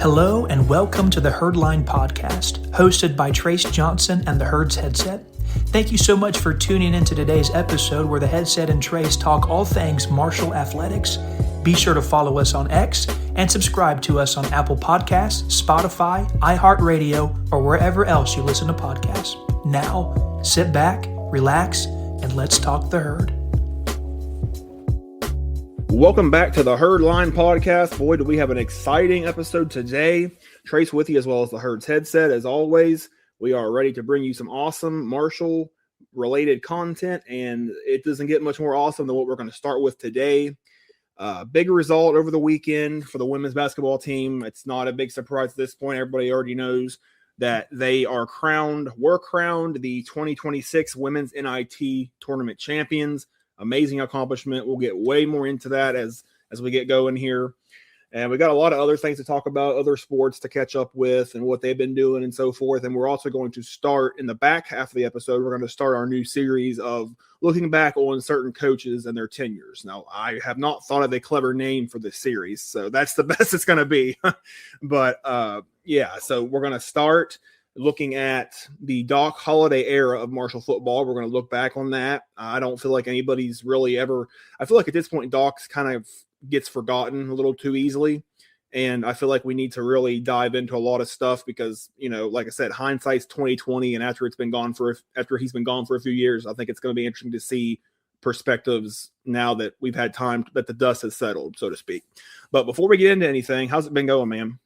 Hello and welcome to the Herdline Podcast, hosted by Trace Johnson and the Herds Headset. Thank you so much for tuning into today's episode where the Headset and Trace talk all things martial athletics. Be sure to follow us on X and subscribe to us on Apple Podcasts, Spotify, iHeartRadio, or wherever else you listen to podcasts. Now, sit back, relax, and let's talk the herd. Welcome back to the Herdline Podcast. Boy, do we have an exciting episode today. Trace with you as well as the Herds Headset. As always, we are ready to bring you some awesome martial-related content, and it doesn't get much more awesome than what we're going to start with today. Big result over the weekend for the women's basketball team. It's not a big surprise at this point. Everybody already knows that they were crowned the 2026 Women's NIT Tournament champions. Amazing accomplishment. We'll get way more into that as we get going here. And we got a lot of other things to talk about, other sports to catch up with and what they've been doing and so forth. And we're also going to start in the back half of the episode. We're going to start our new series of looking back on certain coaches and their tenures. Now, I have not thought of a clever name for this series, so that's the best it's going to be. But so we're going to start looking at the Doc Holliday era of martial football. We're going to look back on that. I don't feel like anybody's really ever – I feel like at this point, Doc's kind of gets forgotten a little too easily. And I feel like we need to really dive into a lot of stuff because, you know, like I said, hindsight's 2020. And after he's been gone for a few years, I think it's going to be interesting to see perspectives now that we've had time, that the dust has settled, so to speak. But before we get into anything, how's it been going, man?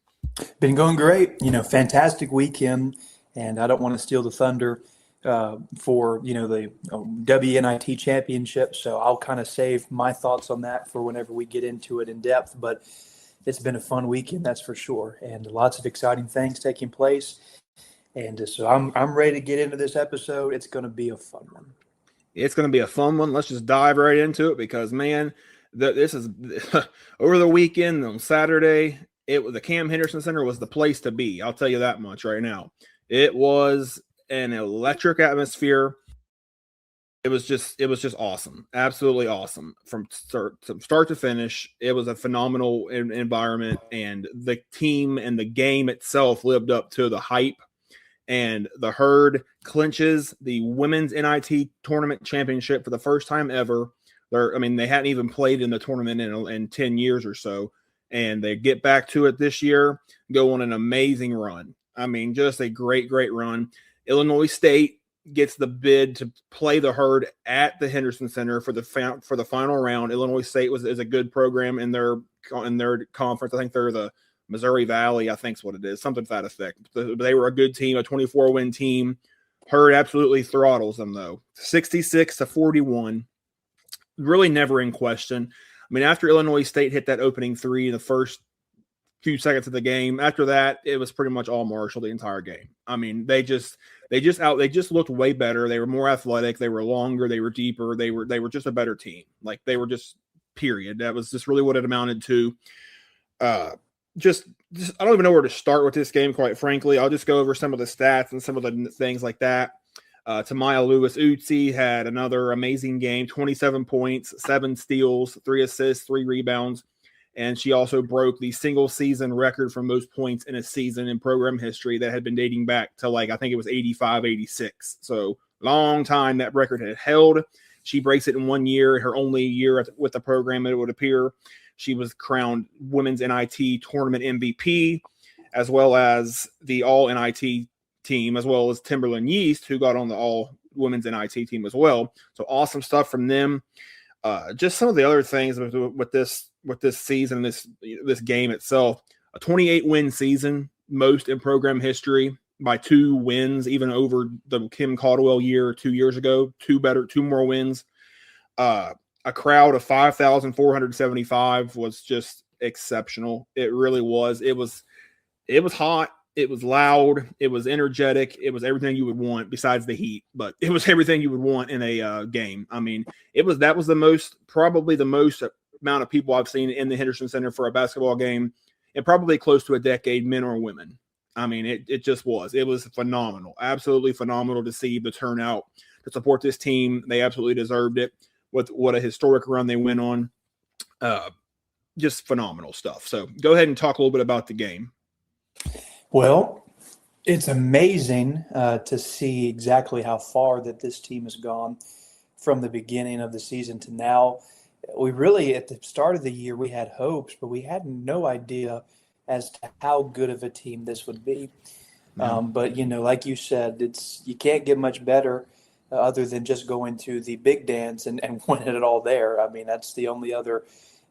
Been going great. Fantastic weekend, and I don't want to steal the thunder for, the WNIT Championship, so I'll kind of save my thoughts on that for whenever we get into it in depth, but it's been a fun weekend, that's for sure, and lots of exciting things taking place, and so I'm ready to get into this episode. It's going to be a fun one. It's going to be a fun one. Let's just dive right into it because, man, this is over the weekend on Saturday. The Cam Henderson Center was the place to be. I'll tell you that much right now. It was an electric atmosphere. It was just awesome. Absolutely awesome. From start to finish, it was a phenomenal environment, and the team and the game itself lived up to the hype. And the Herd clinches the Women's NIT Tournament Championship for the first time ever. They hadn't even played in the tournament in 10 years or so. And they get back to it this year, go on an amazing run. Just a great, great run. Illinois State gets the bid to play the Herd at the Henderson Center for the final round. Illinois State is a good program in their conference. I think they're the Missouri Valley, I think is what it is, something to that effect. They were a good team, a 24-win team. Herd absolutely throttles them, though. 66-41. Really never in question. After Illinois State hit that opening three in the first few seconds of the game, after that, it was pretty much all Marshall the entire game. They just looked way better. They were more athletic. They were longer. They were deeper. They were just a better team. They were just period. That was just really what it amounted to. Just I don't even know where to start with this game, quite frankly. I'll just go over some of the stats and some of the things like that. Tamaya Lewis-Utsi had another amazing game, 27 points, 7 steals, 3 assists, 3 rebounds, and she also broke the single-season record for most points in a season in program history that had been dating back to, I think it was 85-86. So, long time that record had held. She breaks it in 1 year, her only year with the program, it would appear. She was crowned Women's NIT Tournament MVP, as well as the All-NIT team, as well as Timberland Yeast, who got on the all women's NIT team as well. So awesome stuff from them. Just some of the other things with this season, this game itself, a 28-win season, most in program history by 2 wins, even over the Kim Caldwell year 2 years ago. 2 more wins. A crowd of 5,475 was just exceptional. It really was. It was hot. It was loud. It was energetic. It was everything you would want besides the heat, but it was everything you would want in a game. That was probably the most amount of people I've seen in the Henderson Center for a basketball game in probably close to a decade, men or women. It just was. It was phenomenal. Absolutely phenomenal to see the turnout to support this team. They absolutely deserved it. What a historic run they went on. Just phenomenal stuff. So go ahead and talk a little bit about the game. Well, it's amazing to see exactly how far that this team has gone from the beginning of the season to now. We really, at the start of the year, we had hopes, but we had no idea as to how good of a team this would be. Yeah. But like you said, you can't get much better other than just going to the big dance and winning it all there. I mean, that's the only other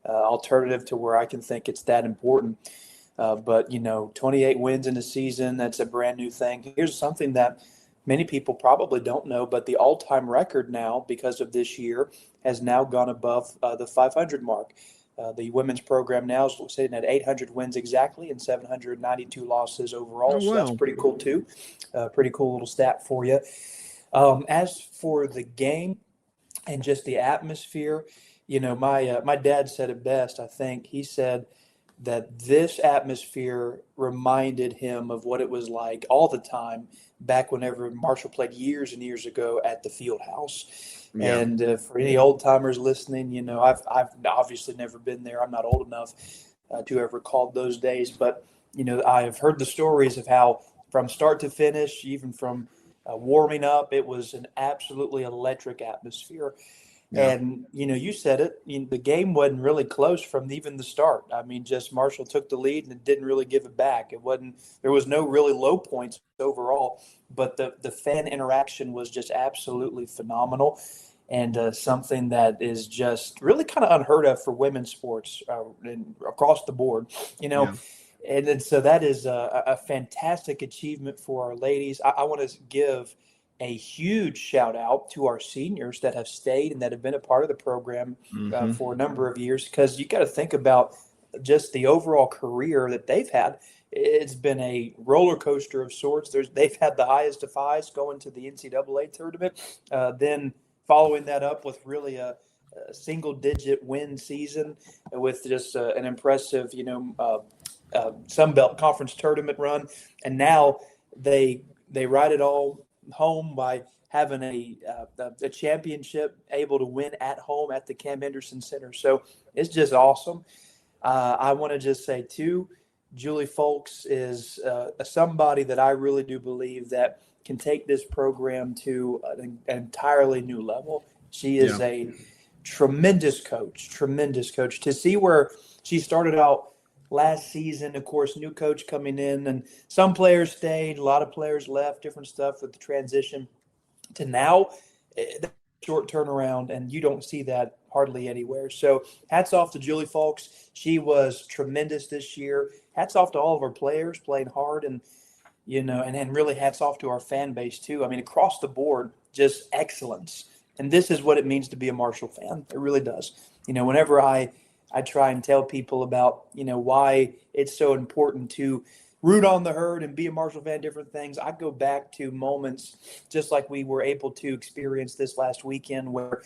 alternative to where I can think it's that important. But 28 wins in a season, that's a brand new thing. Here's something that many people probably don't know, but the all-time record now, because of this year, has now gone above the 500 mark. The women's program now is sitting at 800 wins exactly and 792 losses overall. Oh So that's wow. pretty cool too. Pretty cool little stat for you. As for the game and just the atmosphere, my dad said it best. I think he said that this atmosphere reminded him of what it was like all the time back whenever Marshall played years and years ago at the field house. Yeah. And for any old timers listening, I've obviously never been there. I'm not old enough to have recalled those days, but I have heard the stories of how from start to finish, even from warming up, it was an absolutely electric atmosphere. Yeah. And you said it. The game wasn't really close from even the start. I mean, just Marshall took the lead and it didn't really give it back. It wasn't. There was no really low points overall, but the fan interaction was just absolutely phenomenal, and something that is just really kind of unheard of for women's sports and across the board. You know. Yeah. And then, so that is a fantastic achievement for our ladies. I want to give a huge shout out to our seniors that have stayed and that have been a part of the program Hmm. for a number of years, because you got to think about just the overall career that they've had. It's been a roller coaster of sorts. They've had the highest of highs going to the NCAA tournament, then following that up with really a single digit win season with just an impressive, Sun Belt Conference tournament run, and now they ride it all home by having a championship, able to win at home at the Cam Henderson Center. So it's just awesome. I want to just say too, Julie Folks is somebody that I really do believe that can take this program to an entirely new level. She is Yeah. a tremendous coach, tremendous coach. To see where she started out last season, of course, new coach coming in, and some players stayed, a lot of players left, different stuff with the transition to now. Short turnaround, and you don't see that hardly anywhere. So hats off to Julie Folks. She was tremendous this year. Hats off to all of our players playing hard, and and then really hats off to our fan base too. I mean, across the board, just excellence. And this is what it means to be a Marshall fan. It really does. Whenever I try and tell people about, why it's so important to root on the herd and be a Marshall fan, different things. I go back to moments just like we were able to experience this last weekend where,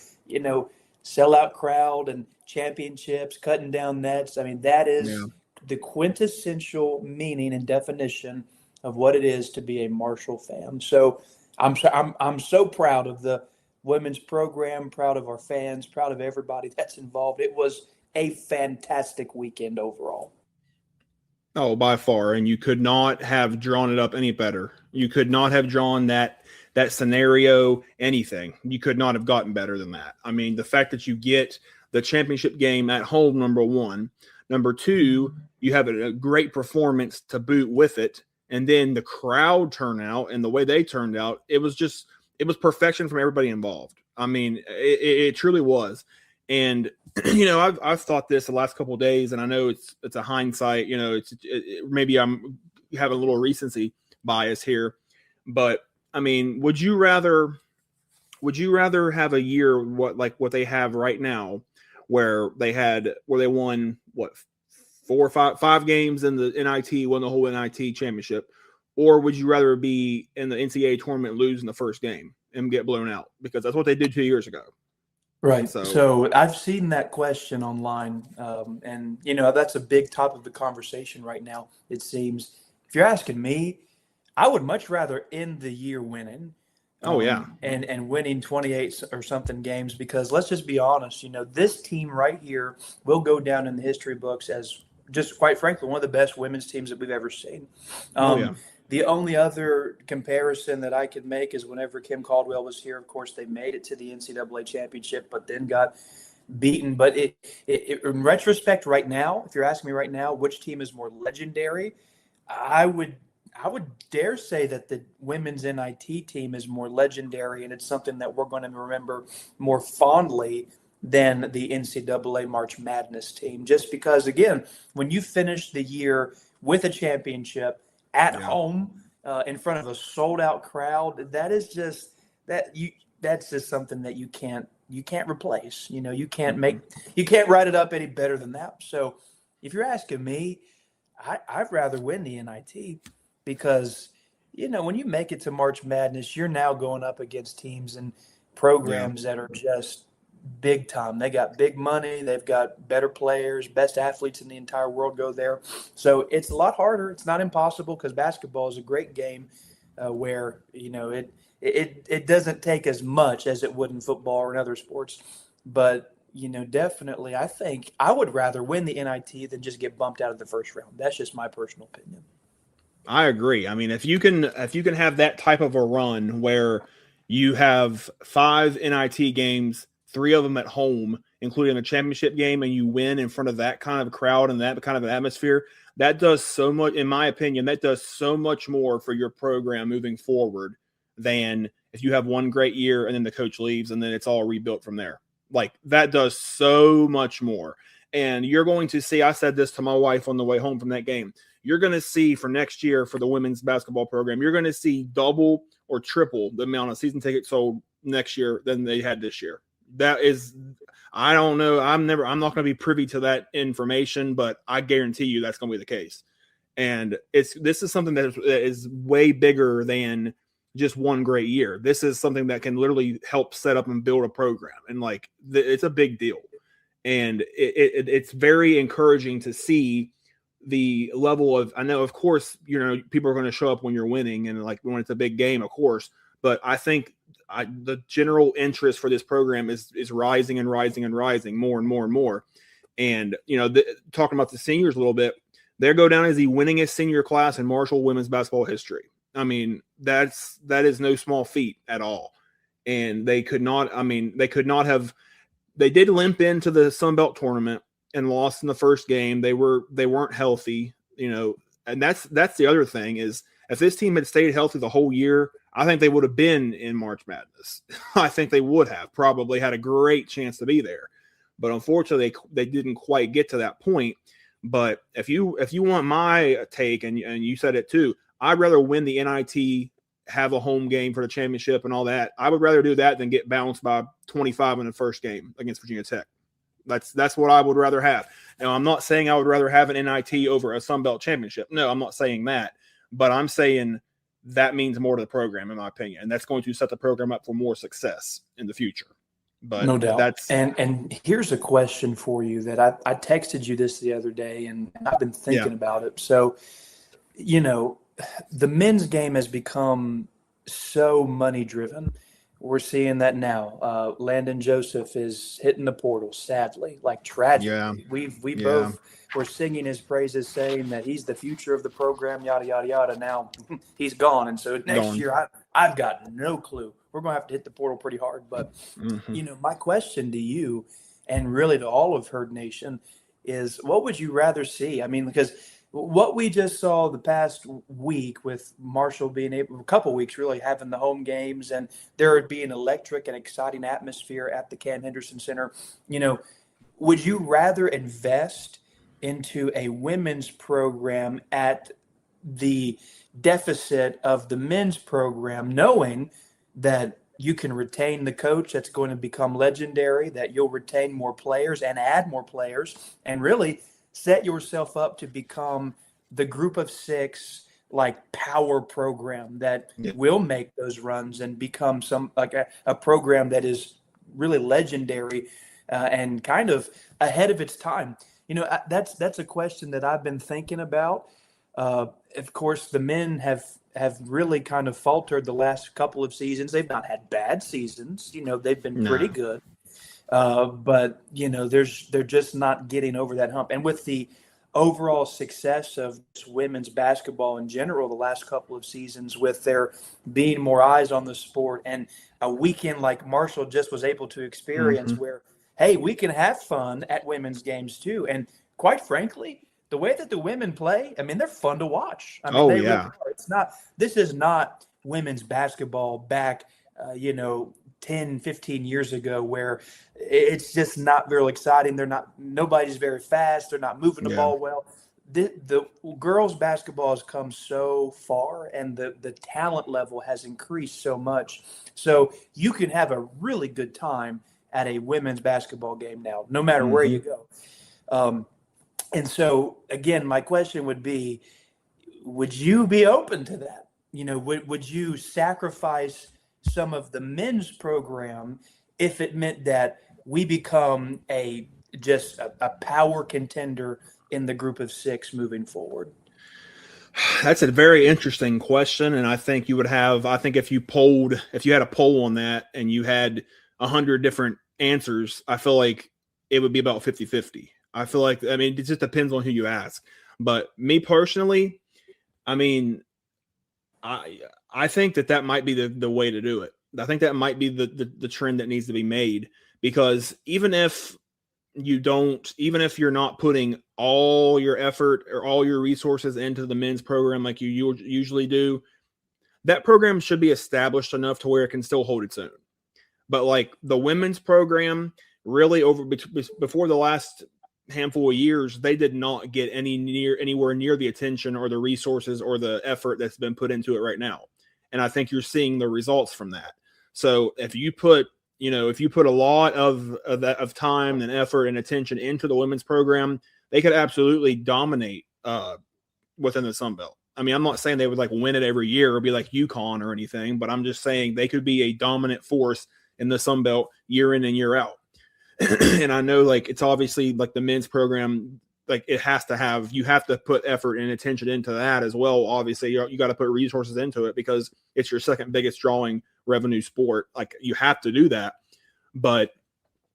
sellout crowd and championships, cutting down nets. I mean, that Yeah. is the quintessential meaning and definition of what it is to be a Marshall fan. So I'm so proud of the women's program, proud of our fans, proud of everybody that's involved. It was a fantastic weekend overall. Oh, by far, and you could not have drawn it up any better. You could not have drawn that scenario anything. You could not have gotten better than that. I mean, the fact that you get the championship game at home, number one. Number two, you have a great performance to boot with it, and then the crowd turnout and the way they turned out, it was perfection from everybody involved. I mean, it truly was. And I've thought this the last couple of days, and I know it's a hindsight. Maybe I'm having a little recency bias here, but I mean, would you rather have a year what they have right now, where they won what 5 games in the NIT, won the whole NIT championship, or would you rather be in the NCAA tournament, lose in the first game and get blown out? Because that's what they did 2 years ago. Right. So So I've seen that question online, and that's a big topic of the conversation right now. It seems, if you're asking me, I would much rather end the year winning, oh yeah. and winning 28 or something games, because let's just be honest, this team right here will go down in the history books as just quite frankly, one of the best women's teams that we've ever seen. Oh, yeah. The only other comparison that I could make is whenever Kim Caldwell was here, of course, they made it to the NCAA championship, but then got beaten. But in retrospect, right now, if you're asking me right now, which team is more legendary, I would dare say that the women's NIT team is more legendary, and it's something that we're going to remember more fondly than the NCAA March Madness team. Just because, again, when you finish the year with a championship at home in front of a sold-out crowd, that's just something that you can't replace. You can't write it up any better than that. So if you're asking me, I'd rather win the NIT because, when you make it to March Madness, you're now going up against teams and programs that are just big time. They got big money. They've got better players, best athletes in the entire world go there. So it's a lot harder. It's not impossible because basketball is a great game where, it doesn't take as much as it would in football or in other sports. But, definitely I think I would rather win the NIT than just get bumped out of the first round. That's just my personal opinion. I agree. I mean, if you can have that type of a run where you have 5 NIT games, 3 of them at home, including a championship game, and you win in front of that kind of crowd and that kind of atmosphere, that does so much, in my opinion, that does so much more for your program moving forward than if you have one great year and then the coach leaves and then it's all rebuilt from there. Like, that does so much more. And you're going to see, I said this to my wife on the way home from that game, you're going to see for next year for the women's basketball program, you're going to see double or triple the amount of season tickets sold next year than they had this year. That is, I don't know. I'm not going to be privy to that information, but I guarantee you that's going to be the case. And this is something that is way bigger than just one great year. This is something that can literally help set up and build a program. And it's a big deal. And it's very encouraging to see the level of, I know, of course, people are going to show up when you're winning and when it's a big game, of course, but I think the general interest for this program is rising and rising and rising more and more and more. And, talking about the seniors a little bit, they go down as the winningest senior class in Marshall women's basketball history. I mean, that is no small feat at all. And they did limp into the Sun Belt tournament and lost in the first game. They weren't healthy, and that's the other thing is if this team had stayed healthy the whole year, I think they would have been in March Madness. I think they would have probably had a great chance to be there. But unfortunately, they didn't quite get to that point. But if you want my take, and you said it too, I'd rather win the NIT, have a home game for the championship and all that. I would rather do that than get bounced by 25 in the first game against Virginia Tech. That's what I would rather have. Now, I'm not saying I would rather have an NIT over a Sun Belt championship. No, I'm not saying that. But I'm saying that means more to the program, in my opinion. And that's going to set the program up for more success in the future. But no doubt. And here's a question for you that I texted you this the other day, and I've been thinking about it. So, the men's game has become so money driven. We're seeing that now. Landon Joseph is hitting the portal, sadly, tragically. Yeah. We both were singing his praises, saying that he's the future of the program, yada, yada, yada. Now he's gone. And so next year, I've got no clue. We're going to have to hit the portal pretty hard. But, my question to you and really to all of Herd Nation is, what would you rather see? I mean, because what we just saw the past week with Marshall being able, a couple weeks really, having the home games, and there would be an electric and exciting atmosphere at the Cam Henderson Center. Would you rather invest into a women's program at the deficit of the men's program, knowing that you can retain the coach that's going to become legendary, that you'll retain more players and add more players, and really set yourself up to become the group of 6 power program that will make those runs and become a program that is really legendary and kind of ahead of its time? That's a question that I've been thinking about. Of course, the men have really kind of faltered the last couple of seasons. They've not had bad seasons. They've been pretty good. But they're just not getting over that hump. And with the overall success of women's basketball in general the last couple of seasons, with there being more eyes on the sport, and a weekend like Marshall just was able to experience Mm-hmm. where, hey, we can have fun at women's games too. And quite frankly, the way that the women play, I mean, they're fun to watch. I mean, Oh they really yeah. are. This is not women's basketball back, 10, 15 years ago, where it's just not real exciting. Nobody's very fast. They're not moving the Yeah. ball well. The girls basketball has come so far, and the talent level has increased so much. So you can have a really good time at a women's basketball game now, no matter where Mm-hmm. you go. And so again, my question would be, would you be open to that? Would you sacrifice some of the men's program if it meant that we become a power contender in the group of six moving forward? That's a very interesting question, and I think if you had a poll on that and you had 100 different answers, I feel like it would be about 50-50. I feel like, I mean, it just depends on who you ask. But me personally, I mean, I think that might be the way to do it. I think that might be the trend that needs to be made, because even if you're not putting all your effort or all your resources into the men's program like you usually do, that program should be established enough to where it can still hold its own. But like the women's program, really before the last handful of years, they did not get anywhere near the attention or the resources or the effort that's been put into it right now. And I think you're seeing the results from that. So if you put a lot of time and effort and attention into the women's program, they could absolutely dominate within the Sun Belt. I mean, I'm not saying they would like win it every year or be like UConn or anything, but I'm just saying they could be a dominant force in the Sun Belt year in and year out. And I know, like, it's obviously like the men's program, like you have to put effort and attention into that as well. Obviously, you got to put resources into it because it's your second biggest drawing revenue sport. Like, you have to do that. But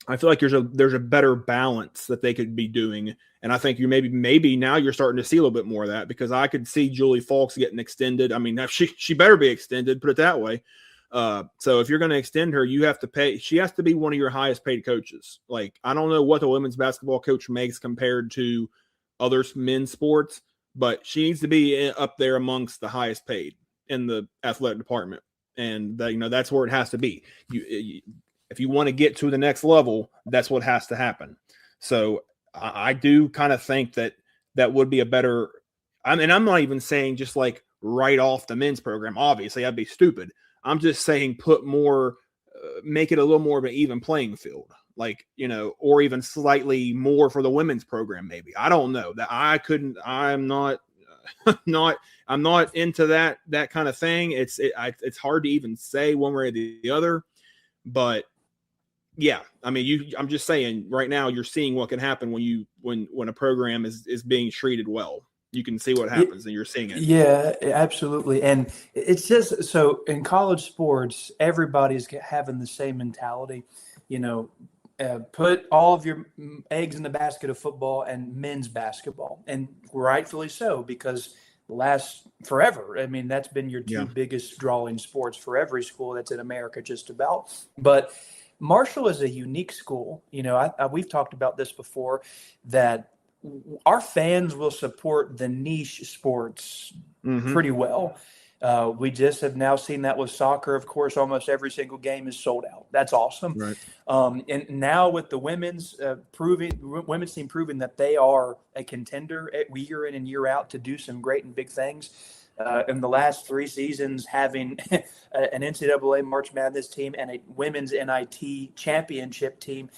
I feel like there's a better balance that they could be doing. And I think maybe now you're starting to see a little bit more of that, because I could see Julie Falks getting extended. I mean, she better be extended, put it that way. So if you're going to extend her, you have to pay. She has to be one of your highest paid coaches. Like, I don't know what the women's basketball coach makes compared to other men's sports, but she needs to be up there amongst the highest paid in the athletic department. And that's where it has to be. If you want to get to the next level, that's what has to happen. So I do kind of think that would be a better. I'm not even saying just like write off the men's program. Obviously, that'd be stupid. I'm just saying make it a little more of an even playing field, like, or even slightly more for the women's program. Maybe, I don't know that I'm not into that kind of thing. It's hard to even say one way or the other, but yeah, I mean, I'm just saying right now you're seeing what can happen when a program is being treated well. You can see what happens, and you're seeing it. Yeah, absolutely. And it's just so in college sports, everybody's having the same mentality. Put all of your eggs in the basket of football and men's basketball, and rightfully so, because last forever. I mean, that's been your two biggest drawing sports for every school that's in America, just about. But Marshall is a unique school. We've talked about this before, that our fans will support the niche sports pretty well. We just have now seen that with soccer. Of course, almost every single game is sold out. That's awesome. Right. And now with the women's team proving that they are a contender year in and year out to do some great and big things. In the last 3 seasons, having an NCAA March Madness team and a women's NIT championship team,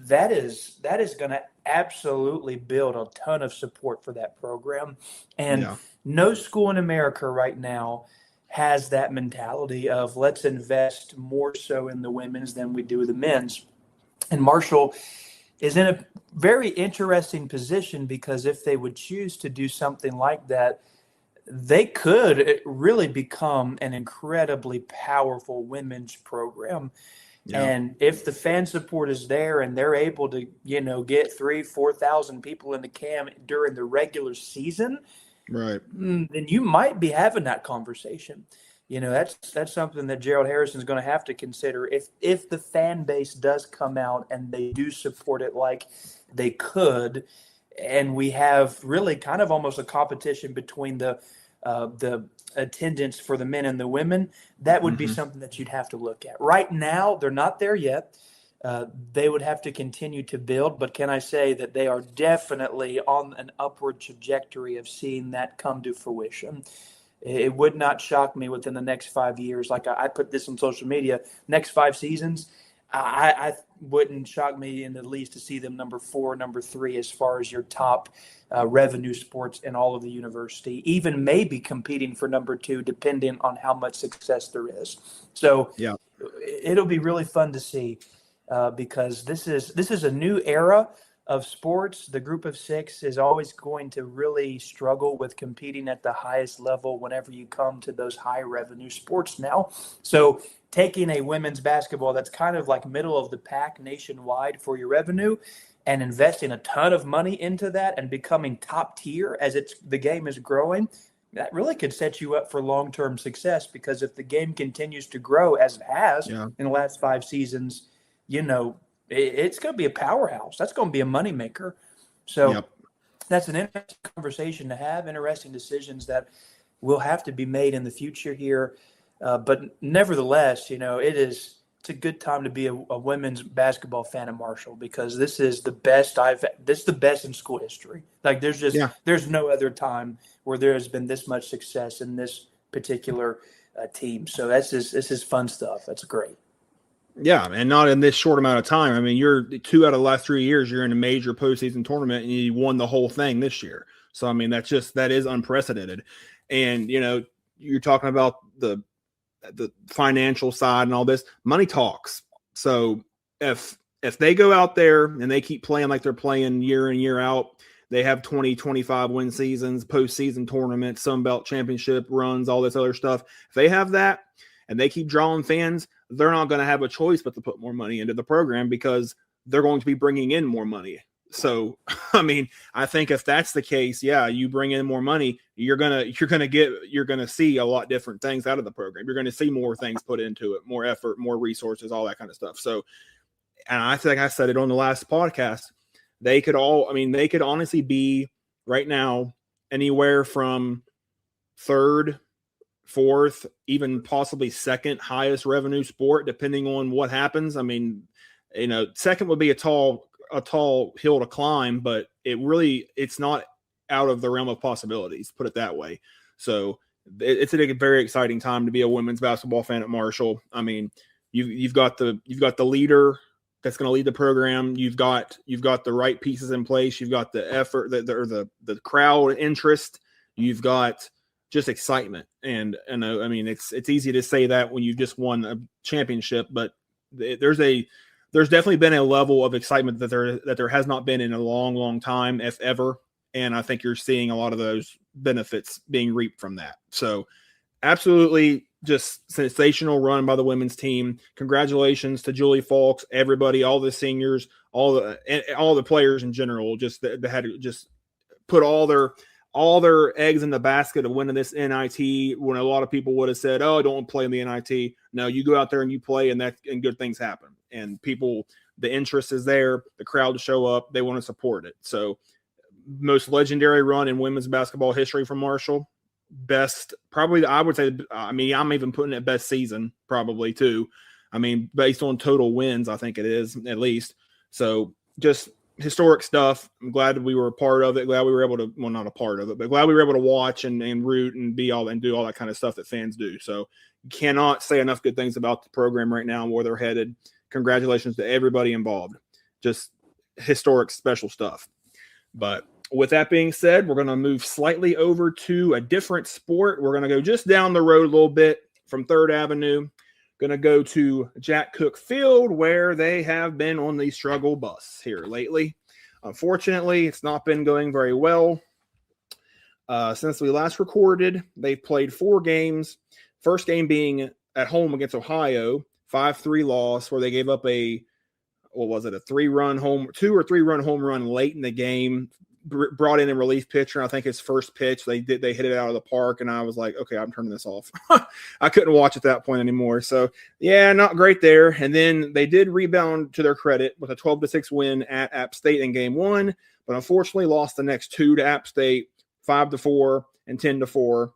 that is going to absolutely build a ton of support for that program. And no school in America right now has that mentality of let's invest more so in the women's than we do the men's. And Marshall is in a very interesting position, because if they would choose to do something like that, they could really become an incredibly powerful women's program. Yeah. And if the fan support is there and they're able to, get 3,000-4,000 people in the cam during the regular season, Right. then you might be having that conversation. That's something that Gerald Harrison is going to have to consider. If the fan base does come out and they do support it like they could, and we have really kind of almost a competition between the attendance for the men and the women, that would be something that you'd have to look at. Right now, they're not there yet. They would have to continue to build, but can I say that they are definitely on an upward trajectory of seeing that come to fruition? It would not shock me within the next 5 years. Like I put this on social media, next 5 seasons, I wouldn't shock me in the least to see them number 4, number 3 as far as your top revenue sports in all of the university, even maybe competing for number 2, depending on how much success there is. So Yeah. it'll be really fun to see because this is a new era of sports. The group of 6 is always going to really struggle with competing at the highest level whenever you come to those high revenue sports now. So taking a women's basketball that's kind of like middle of the pack nationwide for your revenue and investing a ton of money into that and becoming top tier as the game is growing, that really could set you up for long-term success, because if the game continues to grow as it has in the last 5 seasons, it's going to be a powerhouse. That's going to be a moneymaker. So that's an interesting conversation to have, interesting decisions that will have to be made in the future here. But nevertheless, it's a good time to be a women's basketball fan in Marshall, because this is the best in school history. Like there's no other time where there has been this much success in this particular team. So this is fun stuff. That's great. Yeah, and not in this short amount of time. I mean, you're 2 out of the last 3 years, you're in a major postseason tournament, and you won the whole thing this year. So, I mean, that is unprecedented. And, you're talking about the financial side and all this. Money talks. So if they go out there and they keep playing like they're playing year in, year out, they have 20, 25 win seasons, postseason tournaments, Sun Belt Championship runs, all this other stuff. If they have that and they keep drawing fans, they're not going to have a choice but to put more money into the program, because they're going to be bringing in more money. So, I mean, I think if that's the case, you bring in more money, you're going to see a lot different things out of the program. You're going to see more things put into it, more effort, more resources, all that kind of stuff. So, and I think I said it on the last podcast, they could honestly be right now anywhere from 3rd, 4th, even possibly 2nd highest revenue sport, depending on what happens. I mean, 2nd would be a tall hill to climb, but it's not out of the realm of possibilities, put it that way. So it's a very exciting time to be a women's basketball fan at Marshall. I mean, you've got the leader that's going to lead the program. You've got the right pieces in place. You've got the effort, the crowd interest. You've got just excitement. And I mean, it's easy to say that when you've just won a championship, but there's definitely been a level of excitement that there has not been in a long, long time, if ever. And I think you're seeing a lot of those benefits being reaped from that. So absolutely just sensational run by the women's team. Congratulations to Julie Falks, everybody, all the seniors, all the players in general, just that had to just put all their eggs in the basket of winning this NIT, when a lot of people would have said, "Oh, don't play in the NIT." No, you go out there and you play, and good things happen. And people, the interest is there, the crowd show up, they want to support it. So, most legendary run in women's basketball history from Marshall. Best, probably, I would say. I mean, I'm even putting it best season, probably too. I mean, based on total wins, I think it is at least. So, just historic stuff. I'm glad that we were a part of it. Glad we were able to, well, not a part of it, but glad we were able to watch and root and do all that kind of stuff that fans do. So cannot say enough good things about the program right now and where they're headed. Congratulations to everybody involved. Just historic, special stuff. But with that being said, we're going to move slightly over to a different sport. We're going to go just down the road a little bit from 3rd Avenue. Going to go to Jack Cook Field, where they have been on the struggle bus here lately. Unfortunately, it's not been going very well. Since we last recorded, they've played 4 games. First game being at home against Ohio. 5-3 loss where they gave up a 2 or 3 run home run late in the game. Brought in a relief pitcher. I think his first pitch, they hit it out of the park, and I was like, okay, I'm turning this off. I couldn't watch at that point anymore. So yeah, not great there. And then they did rebound to their credit with a 12-6 win at App State in game 1, but unfortunately lost the next 2 to App State, 5-4 and 10-4.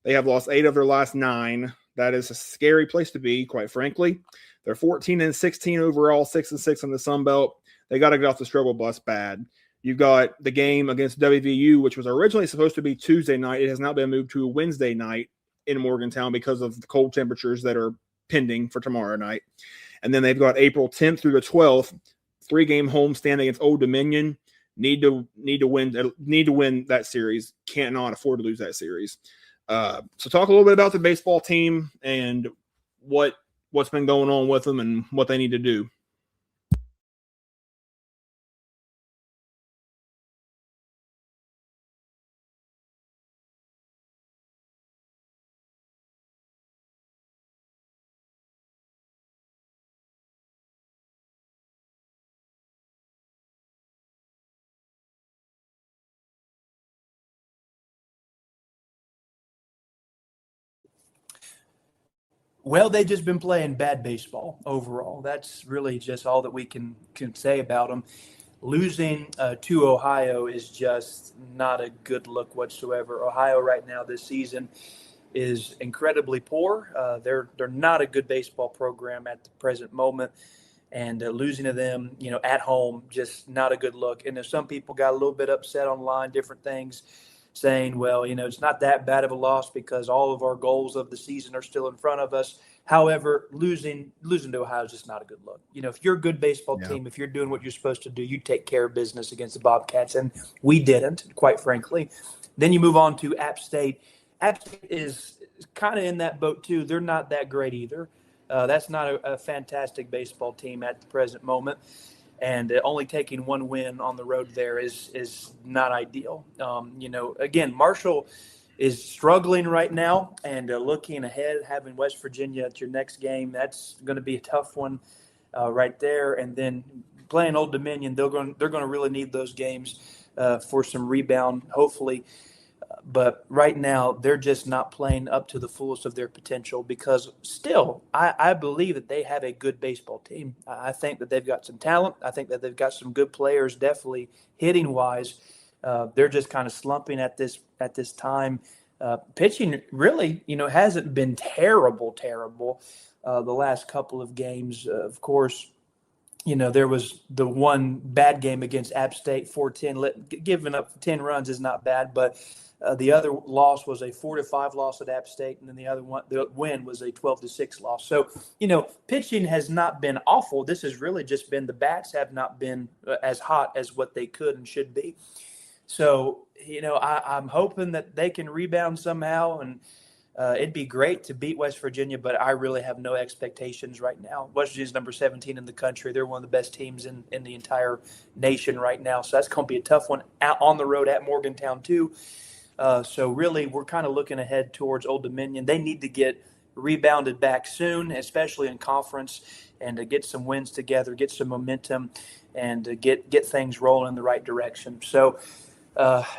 They have lost 8 of their last 9. That is a scary place to be, quite frankly. They're 14-16 overall, 6-6 in the Sun Belt. They got to get off the struggle bus bad. You've got the game against WVU, which was originally supposed to be Tuesday night. It has now been moved to Wednesday night in Morgantown because of the cold temperatures that are pending for tomorrow night. And then they've got April 10th through the 12th, 3-game homestand against Old Dominion. Need to win that series. Cannot afford to lose that series. So talk a little bit about the baseball team and what's been going on with them and what they need to do. Well, they've just been playing bad baseball overall. That's really just all that we can say about them. Losing to Ohio is just not a good look whatsoever. Ohio right now this season is incredibly poor. They're not a good baseball program at the present moment, and losing to them, at home, just not a good look. And if some people got a little bit upset online, different things, saying, well, it's not that bad of a loss because all of our goals of the season are still in front of us. However, losing to Ohio is just not a good look. If you're a good baseball team, if you're doing what you're supposed to do, you take care of business against the Bobcats, and we didn't, quite frankly. Then you move on to App State. App State is kind of in that boat too. They're not that great either. That's not a fantastic baseball team at the present moment. And only taking 1 win on the road there is not ideal. Again, Marshall is struggling right now, and looking ahead, having West Virginia at your next game, that's going to be a tough one right there. And then playing Old Dominion, they're going to really need those games for some rebound, hopefully. But right now, they're just not playing up to the fullest of their potential because still, I believe that they have a good baseball team. I think that they've got some talent. I think that they've got some good players, definitely hitting-wise. They're just kind of slumping at this time. Pitching really, hasn't been terrible the last couple of games. Of course, there was the one bad game against App State, 4-10. Giving up 10 runs is not bad, but the other loss was a 4-5 loss at App State, and then the win was a 12-6 loss. So, pitching has not been awful. This has really just been the bats have not been as hot as what they could and should be. So, I'm hoping that they can rebound somehow, and it'd be great to beat West Virginia, but I really have no expectations right now. West Virginia's number 17 in the country. They're one of the best teams in the entire nation right now. So that's going to be a tough one out on the road at Morgantown too. So really, we're kind of looking ahead towards Old Dominion. They need to get rebounded back soon, especially in conference, and to get some wins together, get some momentum, and to get things rolling in the right direction. So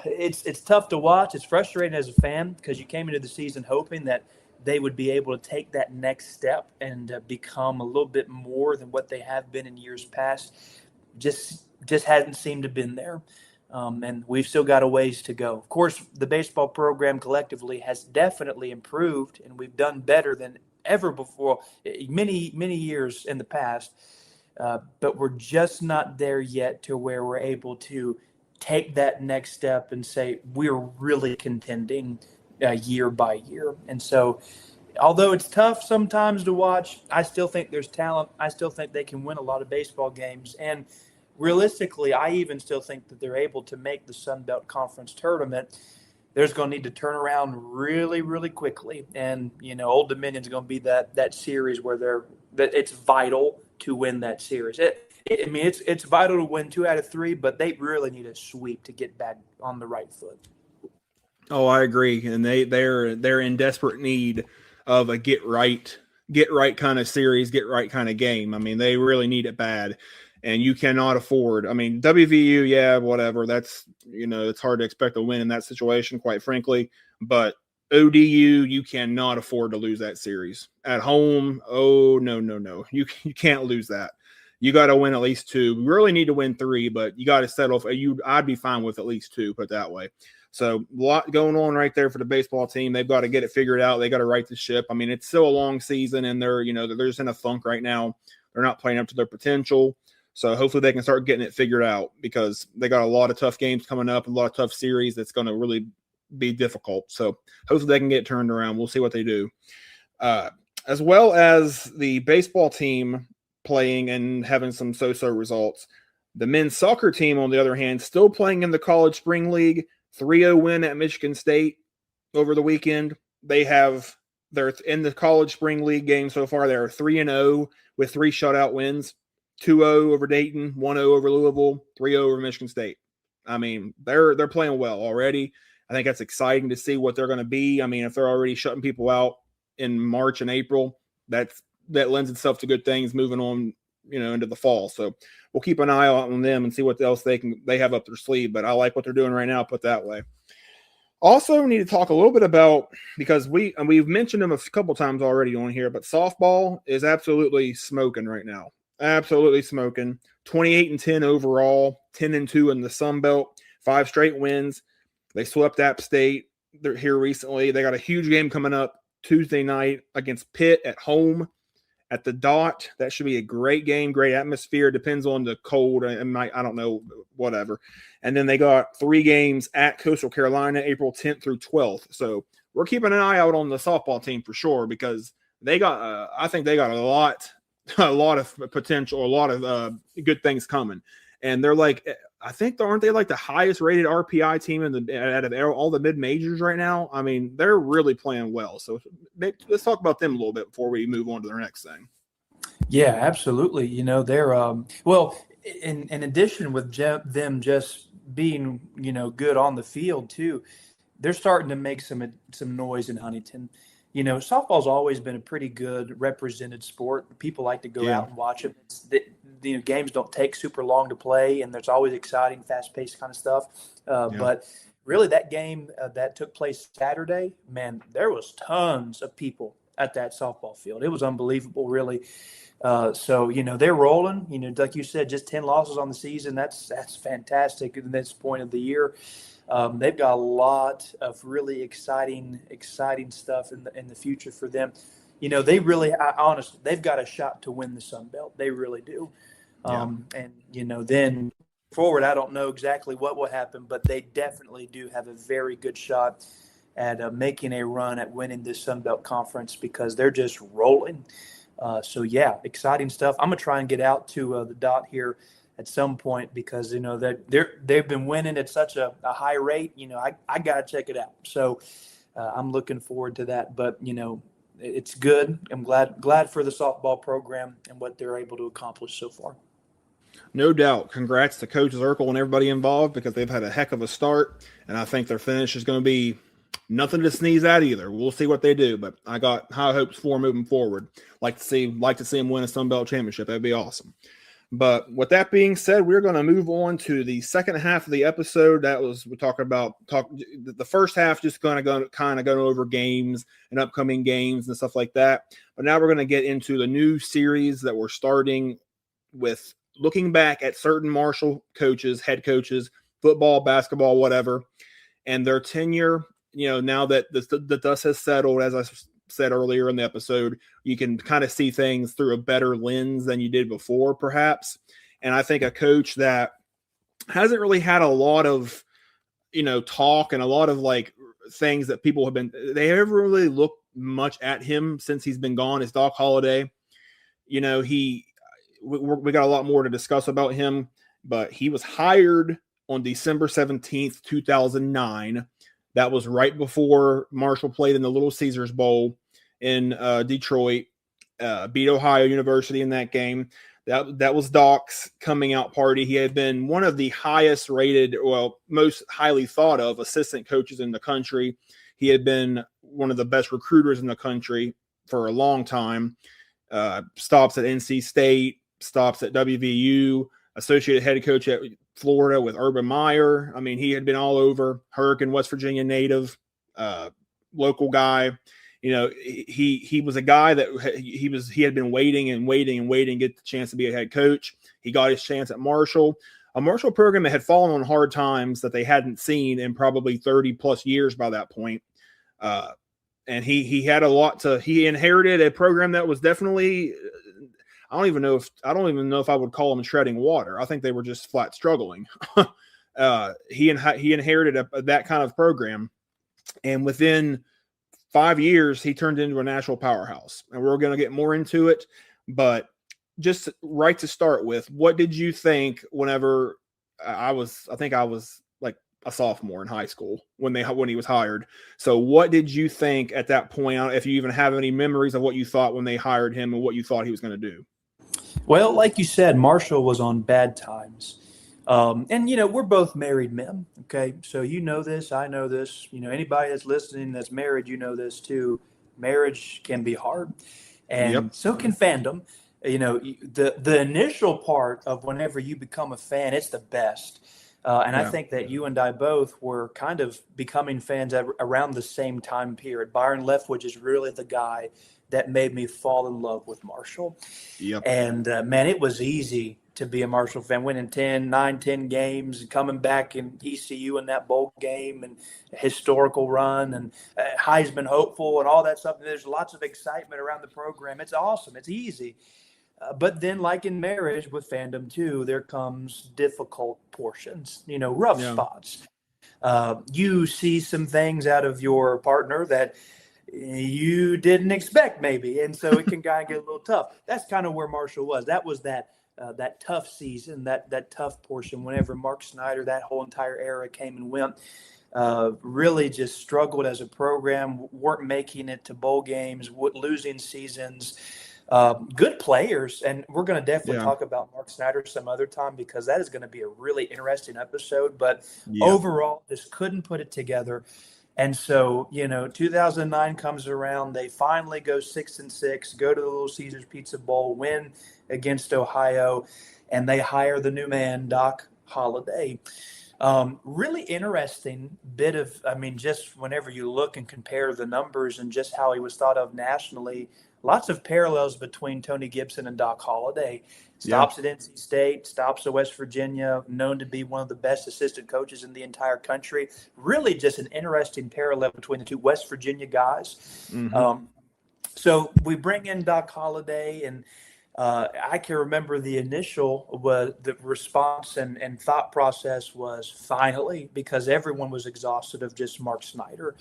it's tough to watch. It's frustrating as a fan because you came into the season hoping that they would be able to take that next step and become a little bit more than what they have been in years past. Just hasn't seemed to have been there. And we've still got a ways to go. Of course, the baseball program collectively has definitely improved, and we've done better than ever before, many, many years in the past. But we're just not there yet to where we're able to take that next step and say we're really contending year by year. And so although it's tough sometimes to watch, I still think there's talent. I still think they can win a lot of baseball games. And realistically, I even still think that they're able to make the Sun Belt Conference tournament. There's going to need to turn around really, really quickly. And, Old Dominion's going to be that series where it's vital to win that series. It's vital to win 2 out of 3, but they really need a sweep to get back on the right foot. Oh, I agree. And they're in desperate need of a get right get right kind of series, get right kind of game. I mean, they really need it bad. And you cannot afford. I mean, WVU, yeah, whatever. That's, it's hard to expect a win in that situation, quite frankly. But ODU, you cannot afford to lose that series. At home, oh, no. You can't lose that. You got to win at least 2. We really need to win 3, but you got to settle for I'd be fine with at least 2, put it that way. So a lot going on right there for the baseball team. They've got to get it figured out. They got to right the ship. I mean, it's still a long season, and they're just in a funk right now. They're not playing up to their potential. So hopefully they can start getting it figured out, because they got a lot of tough games coming up, a lot of tough series that's going to really be difficult. So hopefully they can get turned around. We'll see what they do. As well as the baseball team playing and having some so-so results. The men's soccer team, on the other hand, still playing in the College Spring League. 3-0 win at Michigan State over the weekend. They're in the College Spring League game so far. They're 3-0 with 3 shutout wins. 2-0 over Dayton, 1-0 over Louisville, 3-0 over Michigan State. I mean, they're playing well already. I think that's exciting to see what they're going to be. I mean, if they're already shutting people out in March and April, that lends itself to good things moving on, into the fall. So we'll keep an eye out on them and see what else they have up their sleeve. But I like what they're doing right now, put that way. Also, we need to talk a little bit about, because we've mentioned them a couple times already on here, but softball is absolutely smoking right now. Absolutely smoking. 28-10 overall, 10-2 in the Sun Belt, 5 straight wins. They swept App State. They're here recently. They got a huge game coming up Tuesday night against Pitt at home at the Dot. That should be a great game, great atmosphere. Depends on the cold. I don't know, whatever. And then they got 3 games at Coastal Carolina, April 10th through 12th. So we're keeping an eye out on the softball team for sure, because they got, I think they got a lot of potential, a lot of good things coming. And they're like, I think, aren't they like the highest rated RPI team out of all the mid majors right now? I mean, they're really playing well. So let's talk about them a little bit before we move on to their next thing. Yeah, absolutely. They're well, in addition with them just being good on the field too, they're starting to make some noise in Huntington. Softball's always been a pretty good represented sport. People like to go out and watch it. Games don't take super long to play, and there's always exciting, fast-paced kind of stuff. But really, that game that took place Saturday, man, there was tons of people at that softball field. It was unbelievable, really. So they're rolling. Like you said, just 10 losses on the season. That's fantastic at this point of the year. They've got a lot of really exciting stuff in the future for them. They really, honestly, they've got a shot to win the Sun Belt. They really do. And then forward, I don't know exactly what will happen, but they definitely do have a very good shot at making a run at winning this Sun Belt Conference, because they're just rolling. So yeah, exciting stuff. I'm gonna try and get out to the Dot here at some point, because they've been winning at such a high rate. I gotta check it out. So I'm looking forward to that. But it's good. I'm glad for the softball program and what they're able to accomplish so far. No doubt. Congrats to Coach Zirkle and everybody involved, because they've had a heck of a start, and I think their finish is going to be nothing to sneeze at either. We'll see what they do, but I got high hopes for moving forward. Like to see them win a Sun Belt championship. That'd be awesome. But with that being said, we're going to move on to the second half of the episode. We talk the first half, just going to go over games and upcoming games and stuff like that. But now we're going to get into the new series that we're starting with, looking back at certain Marshall coaches, head coaches, football, basketball, whatever, and their tenure. Now that the dust has settled, as I said earlier in the episode, you can kind of see things through a better lens than you did before, perhaps. And I think a coach that hasn't really had a lot of, talk and a lot of things that people they haven't really looked much at him since he's been gone, is Doc Holliday. We got a lot more to discuss about him, but he was hired on December 17th, 2009. That was right before Marshall played in the Little Caesars Bowl in Detroit, beat Ohio University in that game. That was Doc's coming out party. He had been one of the highest rated, most highly thought of assistant coaches in the country. He had been one of the best recruiters in the country. for a long time. Stops at NC State, stops at WVU, associate head coach at Florida with Urban Meyer. I mean, he had been all over. Hurricane, West Virginia native, local guy. You know, he was a guy that he had been waiting to get the chance to be a head coach. He got his chance at Marshall, a Marshall program that had fallen on hard times that they hadn't seen in probably 30 plus years by that point. And he had a lot he inherited a program that was definitely, I don't even know if I would call them treading water. I think they were just flat struggling. He inherited that kind of program, and within 5 years, he turned into a national powerhouse. And we're going to get more into it, but just right to start with, what did you think whenever I think I was like a sophomore in high school when he was hired. So what did you think at that point, if you even have any memories of what you thought when they hired him and what you thought he was going to do? Well, like you said, Marshall was on bad times. And, you know, we're both married men. Okay. So you know this, I know this, you know, anybody that's listening that's married, you know this too. Marriage can be hard, and so can fandom. You know, the initial part of whenever you become a fan, it's the best. And I think that you and I both were kind of becoming fans around the same time period. Byron Leftwich is really the guy that made me fall in love with Marshall. And man, it was easy to be a Marshall fan, winning 9-10 games, and coming back in ECU in that bowl game, and a historical run, and Heisman hopeful, and all that stuff. There's lots of excitement around the program. It's awesome. It's easy. But then, like in marriage with fandom too, there comes difficult portions, you know, rough spots. You see some things out of your partner that you didn't expect maybe. And so it can kind of get a little tough. That's kind of where Marshall was. That was that tough season, that tough portion whenever Mark Snyder, that whole entire era came and went. Really just struggled as a program, weren't making it to bowl games, losing seasons. Good players, and we're going to definitely talk about Mark Snyder some other time, because that is going to be a really interesting episode. But overall, just couldn't put it together. And so, you know, 2009 comes around. They finally go 6-6, go to the Little Caesars Pizza Bowl, win against Ohio, and they hire the new man, Doc Holliday. Really interesting bit of, I mean, just whenever you look and compare the numbers and just how he was thought of nationally, lots of parallels between Tony Gibson and Doc Holliday. Stops at NC State, stops at West Virginia, known to be one of the best assistant coaches in the entire country. Really just an interesting parallel between the two West Virginia guys. So we bring in Doc Holliday, and I can remember the response and thought process was finally, because everyone was exhausted of just Mark Snyder.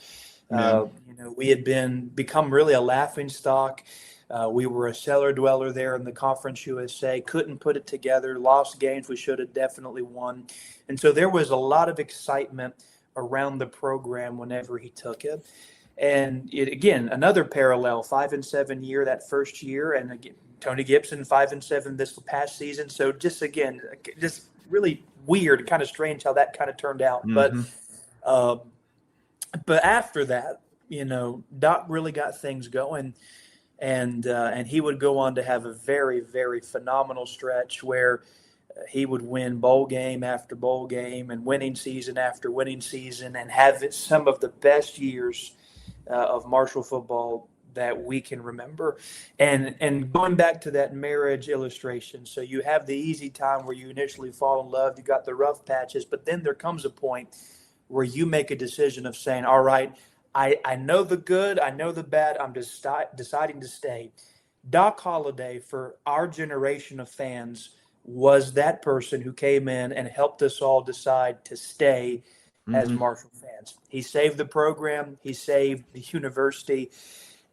You know, we had become really a laughing stock. We were a cellar dweller there in the Conference USA, couldn't put it together, lost games we should have definitely won. And so there was a lot of excitement around the program whenever he took it. And again, another parallel, 5-7 year that first year, and again, Tony Gibson 5-7 this past season. So just really weird, kind of strange how that kind of turned out. But after that, you know, Doc really got things going, and he would go on to have a very, very phenomenal stretch where he would win bowl game after bowl game and winning season after winning season, and have some of the best years of Marshall football that we can remember. And going back to that marriage illustration, so you have the easy time where you initially fall in love, you got the rough patches, but then there comes a point where you make a decision of saying, all right, I know the good, I know the bad, I'm just deciding to stay. Doc Holliday, for our generation of fans, was that person who came in and helped us all decide to stay as Marshall fans. He saved the program, he saved the university,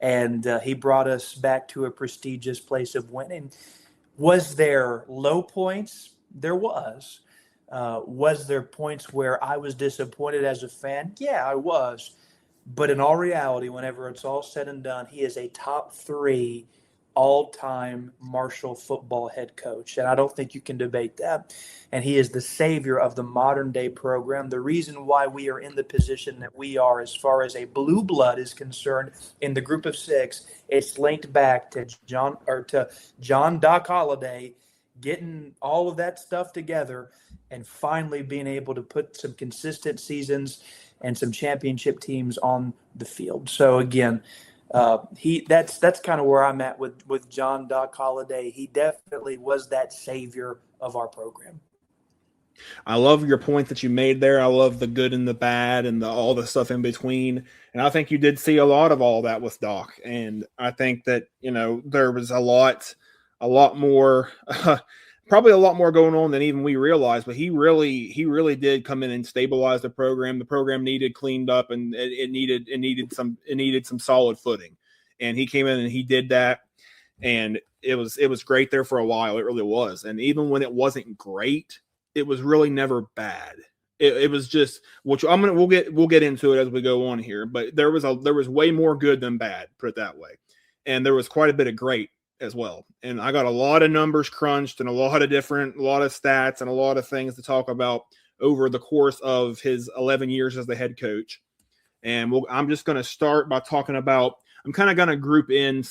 and he brought us back to a prestigious place of winning. Was there low points? There was. Was there points where I was disappointed as a fan? Yeah, I was. But in all reality, whenever it's all said and done, he is a top 3 all-time Marshall football head coach, and I don't think you can debate that. And he is the savior of the modern-day program. The reason why we are in the position that we are as far as a blue blood is concerned in the group of six, it's linked back to John Doc Holliday getting all of that stuff together and finally being able to put some consistent seasons and some championship teams on the field. So again, that's kind of where I'm at with John Doc Holliday. He definitely was that savior of our program. I love your point that you made there. I love the good and the bad and all the stuff in between. And I think you did see a lot of all that with Doc. And I think that, there was a lot more, probably a lot more going on than even we realized, but he really did come in and stabilize the program. The program needed cleaned up, and it needed some solid footing. And he came in and he did that. And it was great there for a while. It really was. And even when it wasn't great, it was really never bad. It was just, which we'll get into it as we go on here, but there was way more good than bad, put it that way. And there was quite a bit of great as well. And I got a lot of numbers crunched and a lot of stats and a lot of things to talk about over the course of his 11 years as the head coach. And I'm just going to start by talking about, I'm kind of going to group in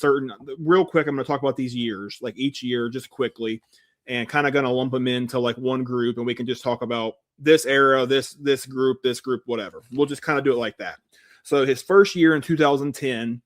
real quick. I'm going to talk about these years, like each year, just quickly, and kind of going to lump them into like one group, and we can just talk about this era, this group, whatever. We'll just kind of do it like that. So his first year in 2010,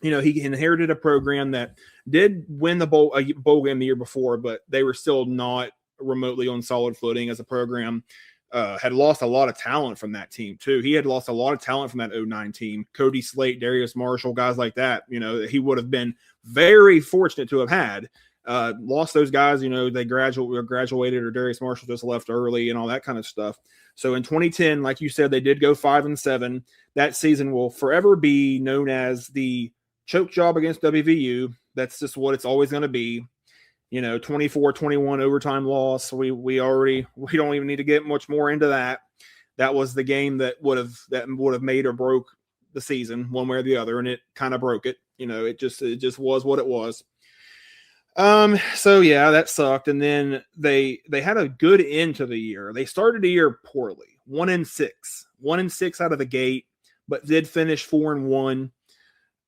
he inherited a program that did win the bowl game the year before, but they were still not remotely on solid footing as a program. Had lost a lot of talent from that team too. He had lost a lot of talent from that 2009 team. Cody Slate, Darius Marshall, guys like that. He would have been very fortunate to have had. Lost those guys, they graduated, or Darius Marshall just left early and all that kind of stuff. So in 2010, like you said, they did go 5-7. That season will forever be known as the choke job against WVU. That's just what it's always going to be. 24-21 overtime loss. We don't even need to get much more into that. That was the game that would have made or broke the season one way or the other, and it kind of broke it. It just was what it was. So yeah, that sucked. And then they had a good end to the year. They started the year poorly, 1-6 out of the gate, but did finish 4-1.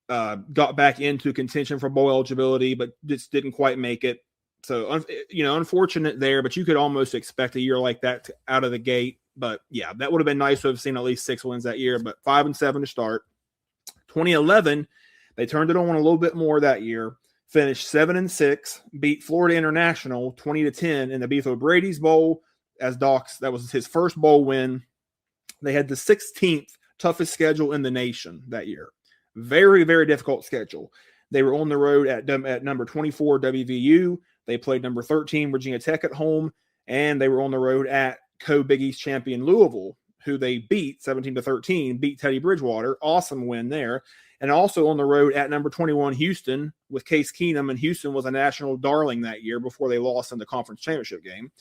Got back into contention for bowl eligibility, but just didn't quite make it. So, unfortunate there, but you could almost expect a year like that out of the gate. But yeah, that would have been nice to have seen at least 6 wins that year, but 5-7 to start. 2011, they turned it on a little bit more that year. Finished 7-6, beat Florida International 20-10 in the Beef O'Brady's Bowl as Doc's. That was his first bowl win. They had the 16th toughest schedule in the nation that year. Very, very difficult schedule. They were on the road at number 24 WVU. They played number 13 Virginia Tech at home, and they were on the road at co-Big East champion Louisville, who they beat 17-13, beat Teddy Bridgewater. Awesome win there. And also on the road at number 21 Houston with Case Keenum, and Houston was a national darling that year before they lost in the conference championship game.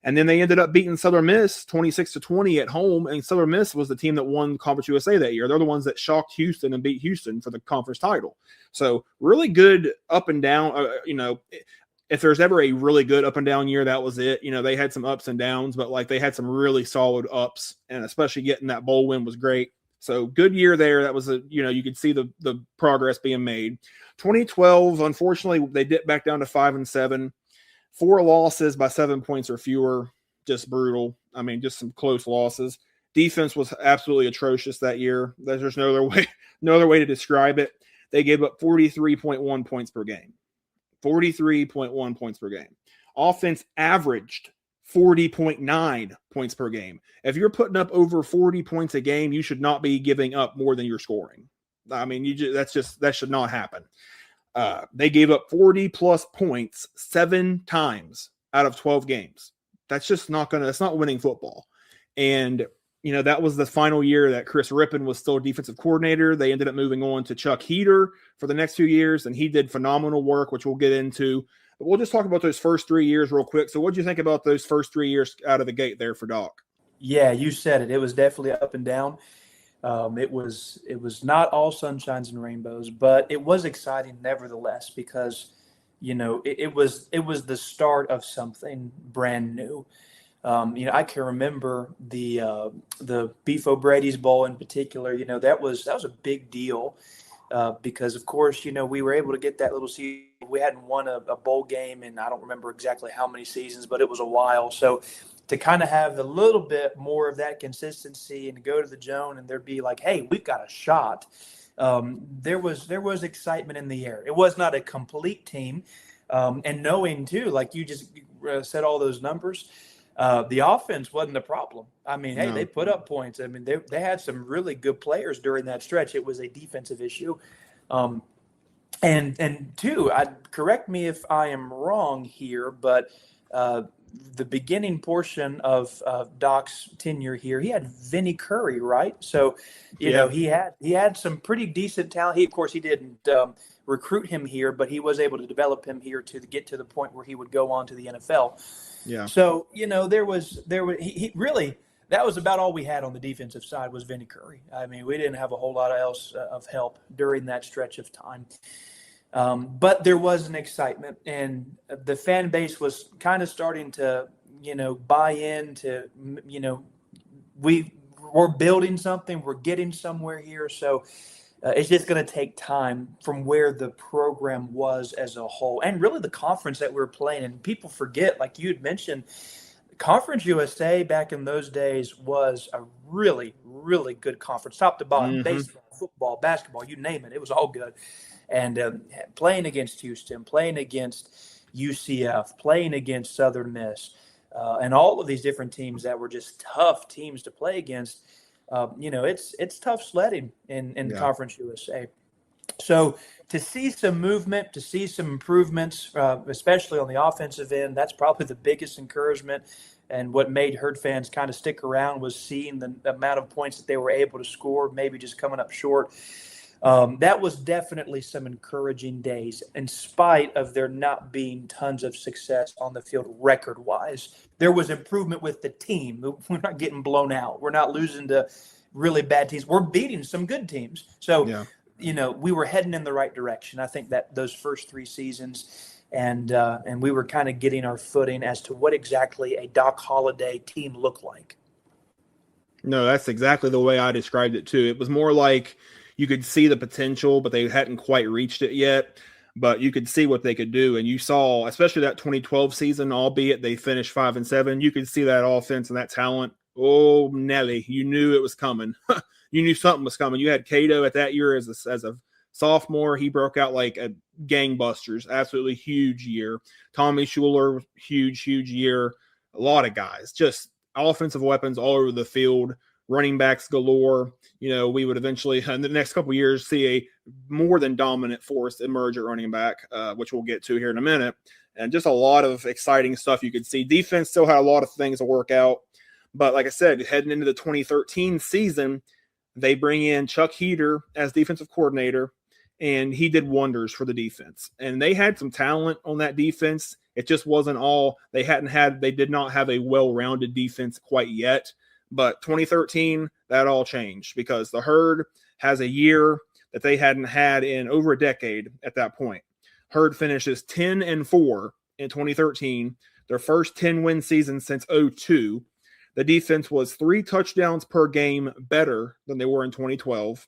And then they ended up beating Southern Miss 26-20 at home, and Southern Miss was the team that won Conference USA that year. They're the ones that shocked Houston and beat Houston for the conference title. So really good up and down. If there's ever a really good up and down year, that was it. They had some ups and downs, but like they had some really solid ups, and especially getting that bowl win was great. So good year there. That was you could see the progress being made. 2012, unfortunately, they dipped back down to 5-7. 4 losses by 7 points or fewer. Just brutal. I mean, just some close losses. Defense was absolutely atrocious that year. There's no other way to describe it. They gave up 43.1 points per game. 43.1 points per game. Offense averaged 40.9 points per game. If you're putting up over 40 points a game, you should not be giving up more than you're scoring. I mean, that should not happen. They gave up 40 plus points 7 times out of 12 games. That's not winning football. And, that was the final year that Chris Rippon was still defensive coordinator. They ended up moving on to Chuck Heater for the next 2 years, and he did phenomenal work, which we'll get into. But we'll just talk about those first 3 years real quick. So what do you think about those first 3 years out of the gate there for Doc? Yeah, you said it. It was definitely up and down. It was not all sunshines and rainbows, but it was exciting nevertheless because, it was the start of something brand new. I can remember the Beef O'Brady's Bowl in particular. That was a big deal because, of course, we were able to get that little season. We hadn't won a bowl game in I don't remember exactly how many seasons, but it was a while. So to kind of have a little bit more of that consistency and to go to the Joan and there'd be like, hey, we've got a shot. There was excitement in the air. It was not a complete team, and knowing too, like you just said, all those numbers. The offense wasn't the problem. I mean, hey, No. they put up points. I mean, they had some really good players during that stretch. It was a defensive issue. And two, correct me if I am wrong here, but the beginning portion of Doc's tenure here, he had Vinny Curry, right? So, he had some pretty decent talent. Of course, he didn't recruit him here, but he was able to develop him here to get to the point where he would go on to the NFL. Yeah. So, there was he really, that was about all we had on the defensive side was Vinny Curry. I mean, we didn't have a whole lot else of help during that stretch of time. But there was an excitement, and the fan base was kind of starting to, buy into, we're building something, we're getting somewhere here. So it's just going to take time from where the program was as a whole, and really the conference that we were playing. And people forget, like you had mentioned, Conference USA back in those days was a really, really good conference, top to bottom, baseball, football, basketball, you name it. It was all good. And playing against Houston, playing against UCF, playing against Southern Miss, and all of these different teams that were just tough teams to play against. It's tough sledding in Conference USA. So to see some movement, to see some improvements, especially on the offensive end, that's probably the biggest encouragement. And what made Herd fans kind of stick around was seeing the amount of points that they were able to score, maybe just coming up short. That was definitely some encouraging days, in spite of there not being tons of success on the field record-wise. There was improvement with the team. We're not getting blown out. We're not losing to really bad teams. We're beating some good teams. So, we were heading in the right direction. I think that those first three seasons, and we were kind of getting our footing as to what exactly a Doc Holliday team looked like. No, that's exactly the way I described it too. It was more like you could see the potential, but they hadn't quite reached it yet. But you could see what they could do. And you saw, especially that 2012 season, albeit they finished 5-7, you could see that offense and that talent. Oh, Nelly, you knew it was coming. You knew something was coming. You had Cato at that year as a sophomore. He broke out like a gangbusters. Absolutely huge year. Tommy Schuler, huge year. A lot of guys, just offensive weapons all over the field. Running backs galore. We would eventually, in the next couple of years, see a more than dominant force emerge at running back, which we'll get to here in a minute. And just a lot of exciting stuff you could see. Defense still had a lot of things to work out. But like I said, heading into the 2013 season, they bring in Chuck Heater as defensive coordinator, and he did wonders for the defense. And they had some talent on that defense. It just wasn't all they did not have a well-rounded defense quite yet. But 2013, that all changed because the Herd has a year that they hadn't had in over a decade at that point. Herd finishes 10-4 in 2013, their first 10-win season since 2002. The defense was 3 touchdowns per game better than they were in 2012.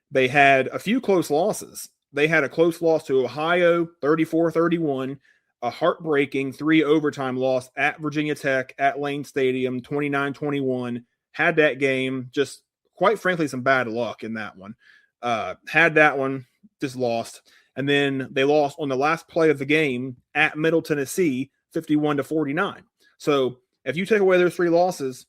They had a few close losses. They had a close loss to Ohio, 34-31, a heartbreaking 3 overtime loss at Virginia Tech at Lane Stadium, 29-21. Had that game, just quite frankly, some bad luck in that one. Had that one, just lost. And then they lost on the last play of the game at Middle Tennessee, 51-49. So if you take away those 3 losses,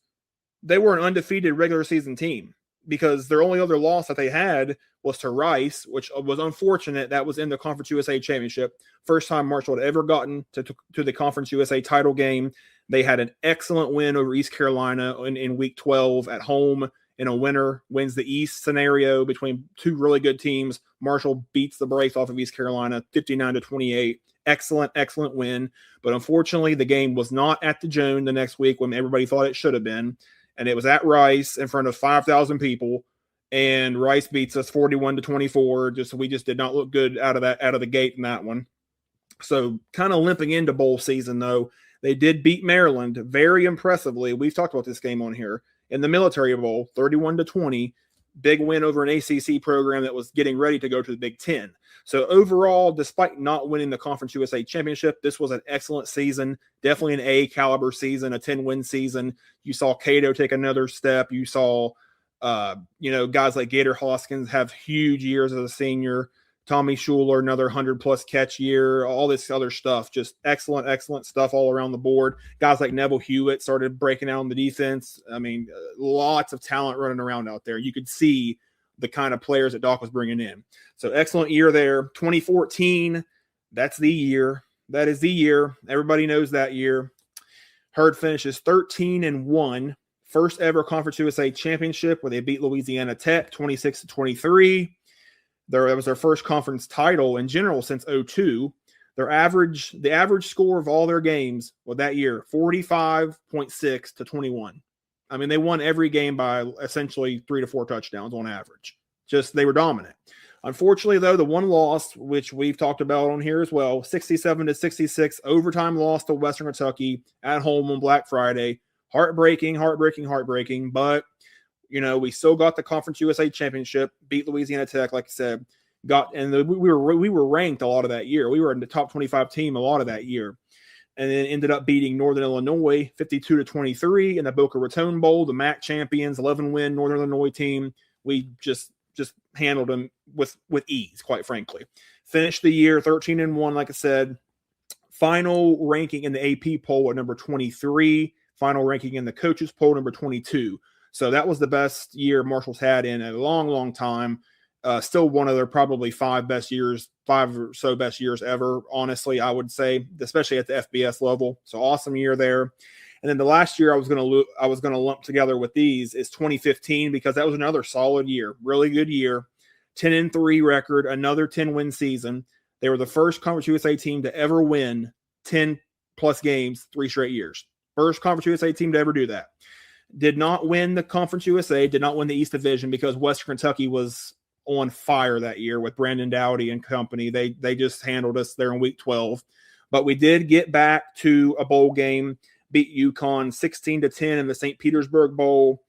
they were an undefeated regular season team because their only other loss that they had was to Rice, which was unfortunate. That was in the Conference USA Championship. First time Marshall had ever gotten to the Conference USA title game. They had an excellent win over East Carolina in Week 12 at home in a winner wins the East scenario between 2 really good teams. Marshall beats the brakes off of East Carolina 59-28. Excellent win. But unfortunately, the game was not at the Joan the next week when everybody thought it should have been. And it was at Rice in front of 5,000 people. and Rice beats us 41-24. We just did not look good out of the gate in that one. So kind of limping into bowl season, though. They did beat Maryland very impressively. We've talked about this game on here in the Military Bowl, 31-20. Big win over an ACC program that was getting ready to go to the Big Ten. So overall, despite not winning the Conference USA Championship, this was an excellent season, definitely an A-caliber season, a 10-win season. You saw Cato take another step. You saw, guys like Gator Hoskins have huge years as a senior. Tommy Schuler, another 100-plus catch year, all this other stuff. Just excellent, excellent stuff all around the board. Guys like Neville Hewitt started breaking out on the defense. I mean, lots of talent running around out there. You could see the kind of players that Doc was bringing in. So excellent year there. 2014, that's the year. That is the year. Everybody knows that year. Herd finishes 13-1. First ever Conference USA Championship where they beat Louisiana Tech 26-23. That was their first conference title in general since 2002. The average score of all their games that year, 45.6-21. I mean, they won every game by essentially 3 to 4 touchdowns on average. They were dominant. Unfortunately, though, the one loss, which we've talked about on here as well, 67-66 overtime loss to Western Kentucky at home on Black Friday. Heartbreaking. But we still got the Conference USA Championship, beat Louisiana Tech, like I said, we were ranked a lot of that year. We were in the top 25 team a lot of that year, and then ended up beating Northern Illinois 52-23 in the Boca Raton Bowl, the MAC champions, 11-win Northern Illinois team. We just handled them with ease, quite frankly. Finished the year 13-1, like I said. Final ranking in the AP poll at number 23. Final ranking in the coaches poll, number 22. So that was the best year Marshall's had in a long, long time. Still one of their probably 5 or so best years ever, honestly, I would say, especially at the FBS level. So awesome year there. And then the last year I was going to lump together with these is 2015, because that was another solid year, really good year, 10-3 record, another 10-win season. They were the first Conference USA team to ever win 10-plus games 3 straight years. First Conference USA team to ever do that. Did not win the Conference USA, did not win the East Division because Western Kentucky was on fire that year with Brandon Dowdy and company. They just handled us there in week 12. But we did get back to a bowl game, beat UConn 16-10 in the St. Petersburg Bowl.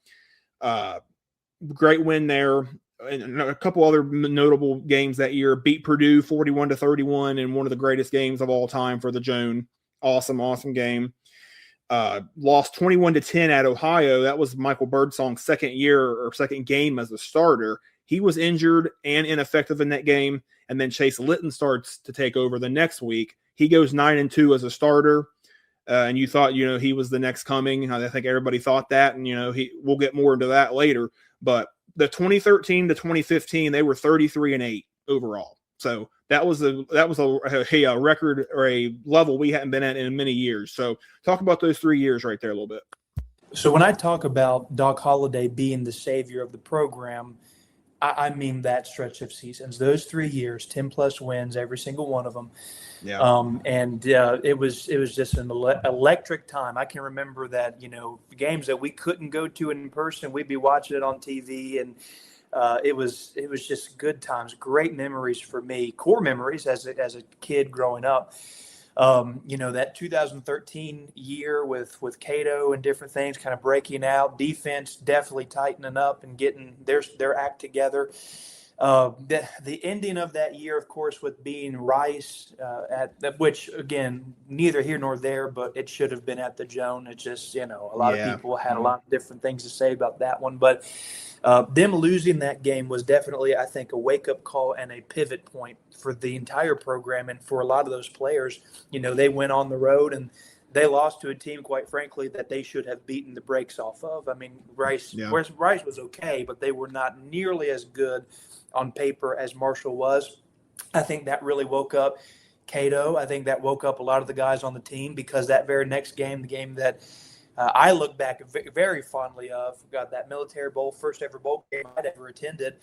Great win there. And a couple other notable games that year. Beat Purdue 41-31 in one of the greatest games of all time for the Joan. Awesome game. Lost 21-10 at Ohio. That was Michael Birdsong's second game as a starter. He was injured and ineffective in that game. And then Chase Litton starts to take over the next week. He goes 9-2 as a starter. And you thought, he was the next coming. I think everybody thought that. And, we'll get more into that later. But the 2013 to 2015, they were 33-8 overall. So that was a record or a level we hadn't been at in many years. So talk about those 3 years right there a little bit. So when I talk about Doc Holliday being the savior of the program, I mean that stretch of seasons. Those 3 years, 10-plus wins, every single one of them. Yeah. It was just an electric time. I can remember that, games that we couldn't go to in person, we'd be watching it on TV, and it was just good times, great memories for me, core memories as a kid growing up. That 2013 year with Cato and different things kind of breaking out, defense definitely tightening up and getting their act together. The ending of that year, of course, with being Rice, which again, neither here nor there, but it should have been at the Joan. It's just, a lot of people had a lot of different things to say about that one, but them losing that game was definitely, I think, a wake-up call and a pivot point for the entire program. And for a lot of those players, they went on the road and they lost to a team, quite frankly, that they should have beaten the brakes off of. I mean, Rice was okay, but they were not nearly as good on paper as Marshall was. I think that really woke up Cato. I think that woke up a lot of the guys on the team, because that very next game, the game that I look back very fondly of, got that Military Bowl, first ever bowl game I'd ever attended,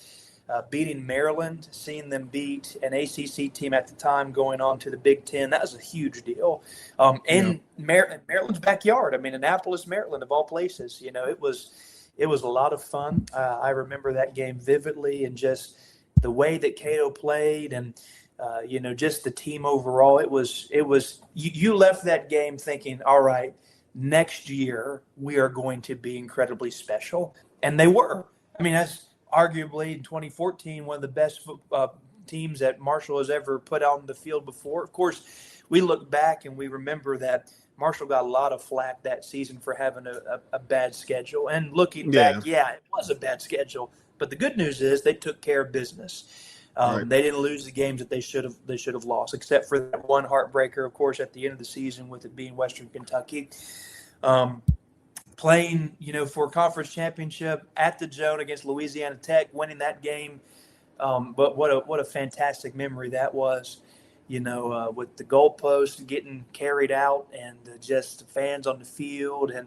beating Maryland, seeing them beat an ACC team at the time, going on to the Big Ten. That was a huge deal. Maryland's backyard. I mean, Annapolis, Maryland, of all places. It was it was a lot of fun. I remember that game vividly, and just the way that Cato played, and just the team overall. It was you left that game thinking, all right, next year we are going to be incredibly special, and they were. I mean, that's arguably in 2014 one of the best teams that Marshall has ever put out in the field before. Of course, we look back and we remember that Marshall got a lot of flack that season for having a bad schedule. And looking back, yeah, it was a bad schedule. But the good news is they took care of business. Right. They didn't lose the games that they should have lost, except for that one heartbreaker, of course, at the end of the season with it being Western Kentucky. Playing, for a conference championship at the Zone against Louisiana Tech, winning that game. But what a fantastic memory that was, with the goalpost getting carried out and just the fans on the field. And,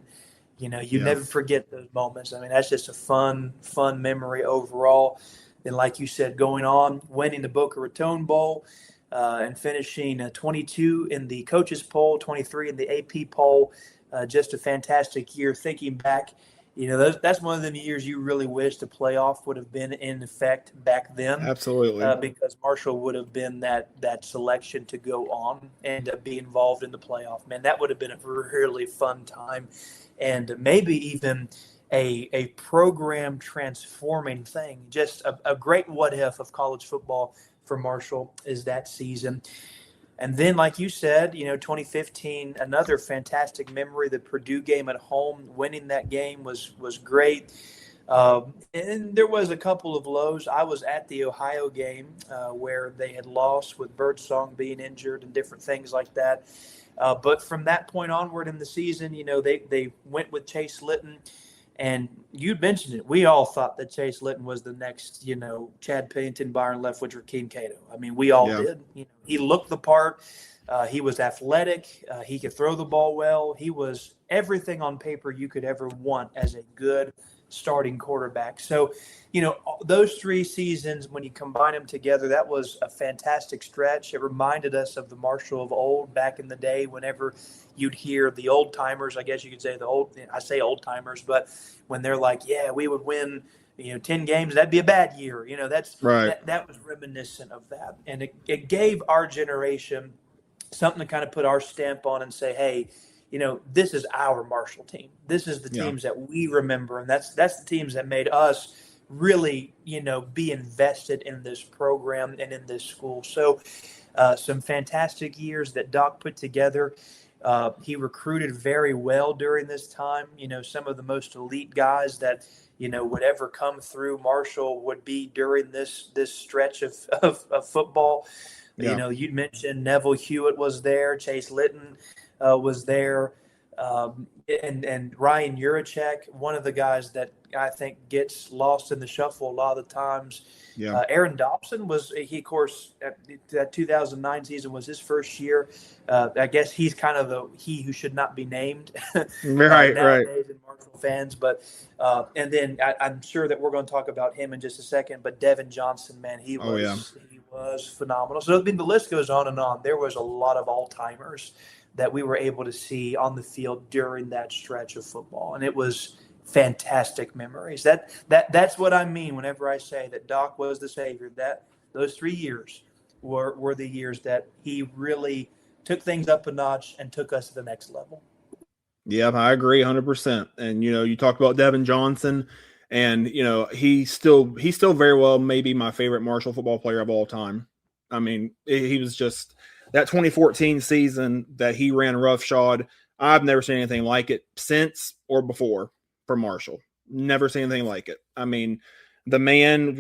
you never forget those moments. I mean, that's just a fun memory overall. And like you said, going on, winning the Boca Raton Bowl and finishing 22 in the coaches poll, 23 in the AP poll. Just a fantastic year. Thinking back, that's one of the years you really wish the playoff would have been in effect back then. Absolutely. Because Marshall would have been that selection to go on and be involved in the playoff. Man, that would have been a really fun time, and maybe even a program transforming thing. Just a great what if of college football for Marshall is that season. And then, like you said, 2015, another fantastic memory. The Purdue game at home, winning that game was great. And there was a couple of lows. I was at the Ohio game where they had lost with Birdsong being injured and different things like that. But from that point onward in the season, they went with Chase Litton. And you mentioned it. We all thought that Chase Litton was the next, Chad Pennington, Byron Leftwich, or Keem Cato. I mean, we all did. He looked the part. He was athletic. He could throw the ball well. He was everything on paper you could ever want as a good starting quarterback. So, those 3 seasons, when you combine them together, that was a fantastic stretch. It reminded us of the Marshall of old back in the day. Whenever you'd hear the old timers, I guess you could say I say old timers, but when they're like, yeah, we would win, 10 games, that'd be a bad year. That's right. That was reminiscent of that. And it gave our generation something to kind of put our stamp on and say, hey, this is our Marshall team. This is the teams that we remember. And that's the teams that made us really, be invested in this program and in this school. So some fantastic years that Doc put together. He recruited very well during this time. Some of the most elite guys that, would ever come through Marshall would be during this stretch of football. Yeah. You'd mentioned Neville Hewitt was there. Chase Litton was there. And Ryan Urachek, one of the guys that I think gets lost in the shuffle a lot of the times. Yeah. Aaron Dobson of course, that 2009 season was his first year. I guess he's kind of he who should not be named. Right. In Marshall fans. But, and then I'm sure that we're going to talk about him in just a second, but Devin Johnson, man, he was phenomenal. So, the list goes on and on. There was a lot of all-timers that we were able to see on the field during that stretch of football. And it was fantastic memories. That's what I mean whenever I say that Doc was the savior. That those 3 years were the years that he really took things up a notch and took us to the next level. Yeah, I agree 100%. And, you talked about Devin Johnson, and, he's still very well maybe my favorite Marshall football player of all time. I mean, he was just – that 2014 season that he ran roughshod, I've never seen anything like it since or before for Marshall. Never seen anything like it. I mean, the man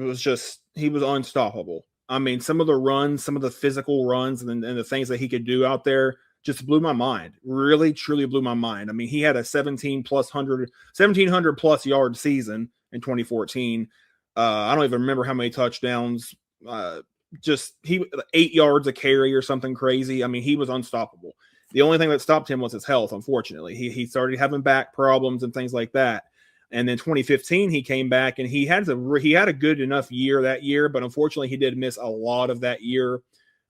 he was unstoppable. I mean, some of the runs, some of the physical runs and the things that he could do out there just blew my mind. Really, truly blew my mind. I mean, he had a 1,700 plus yard season in 2014. I don't even remember how many touchdowns. He 8 yards a carry or something crazy. I mean, he was unstoppable. The only thing that stopped him was his health, unfortunately. He started having back problems and things like that. And then 2015, he came back and he had a good enough year that year, but unfortunately, he did miss a lot of that year,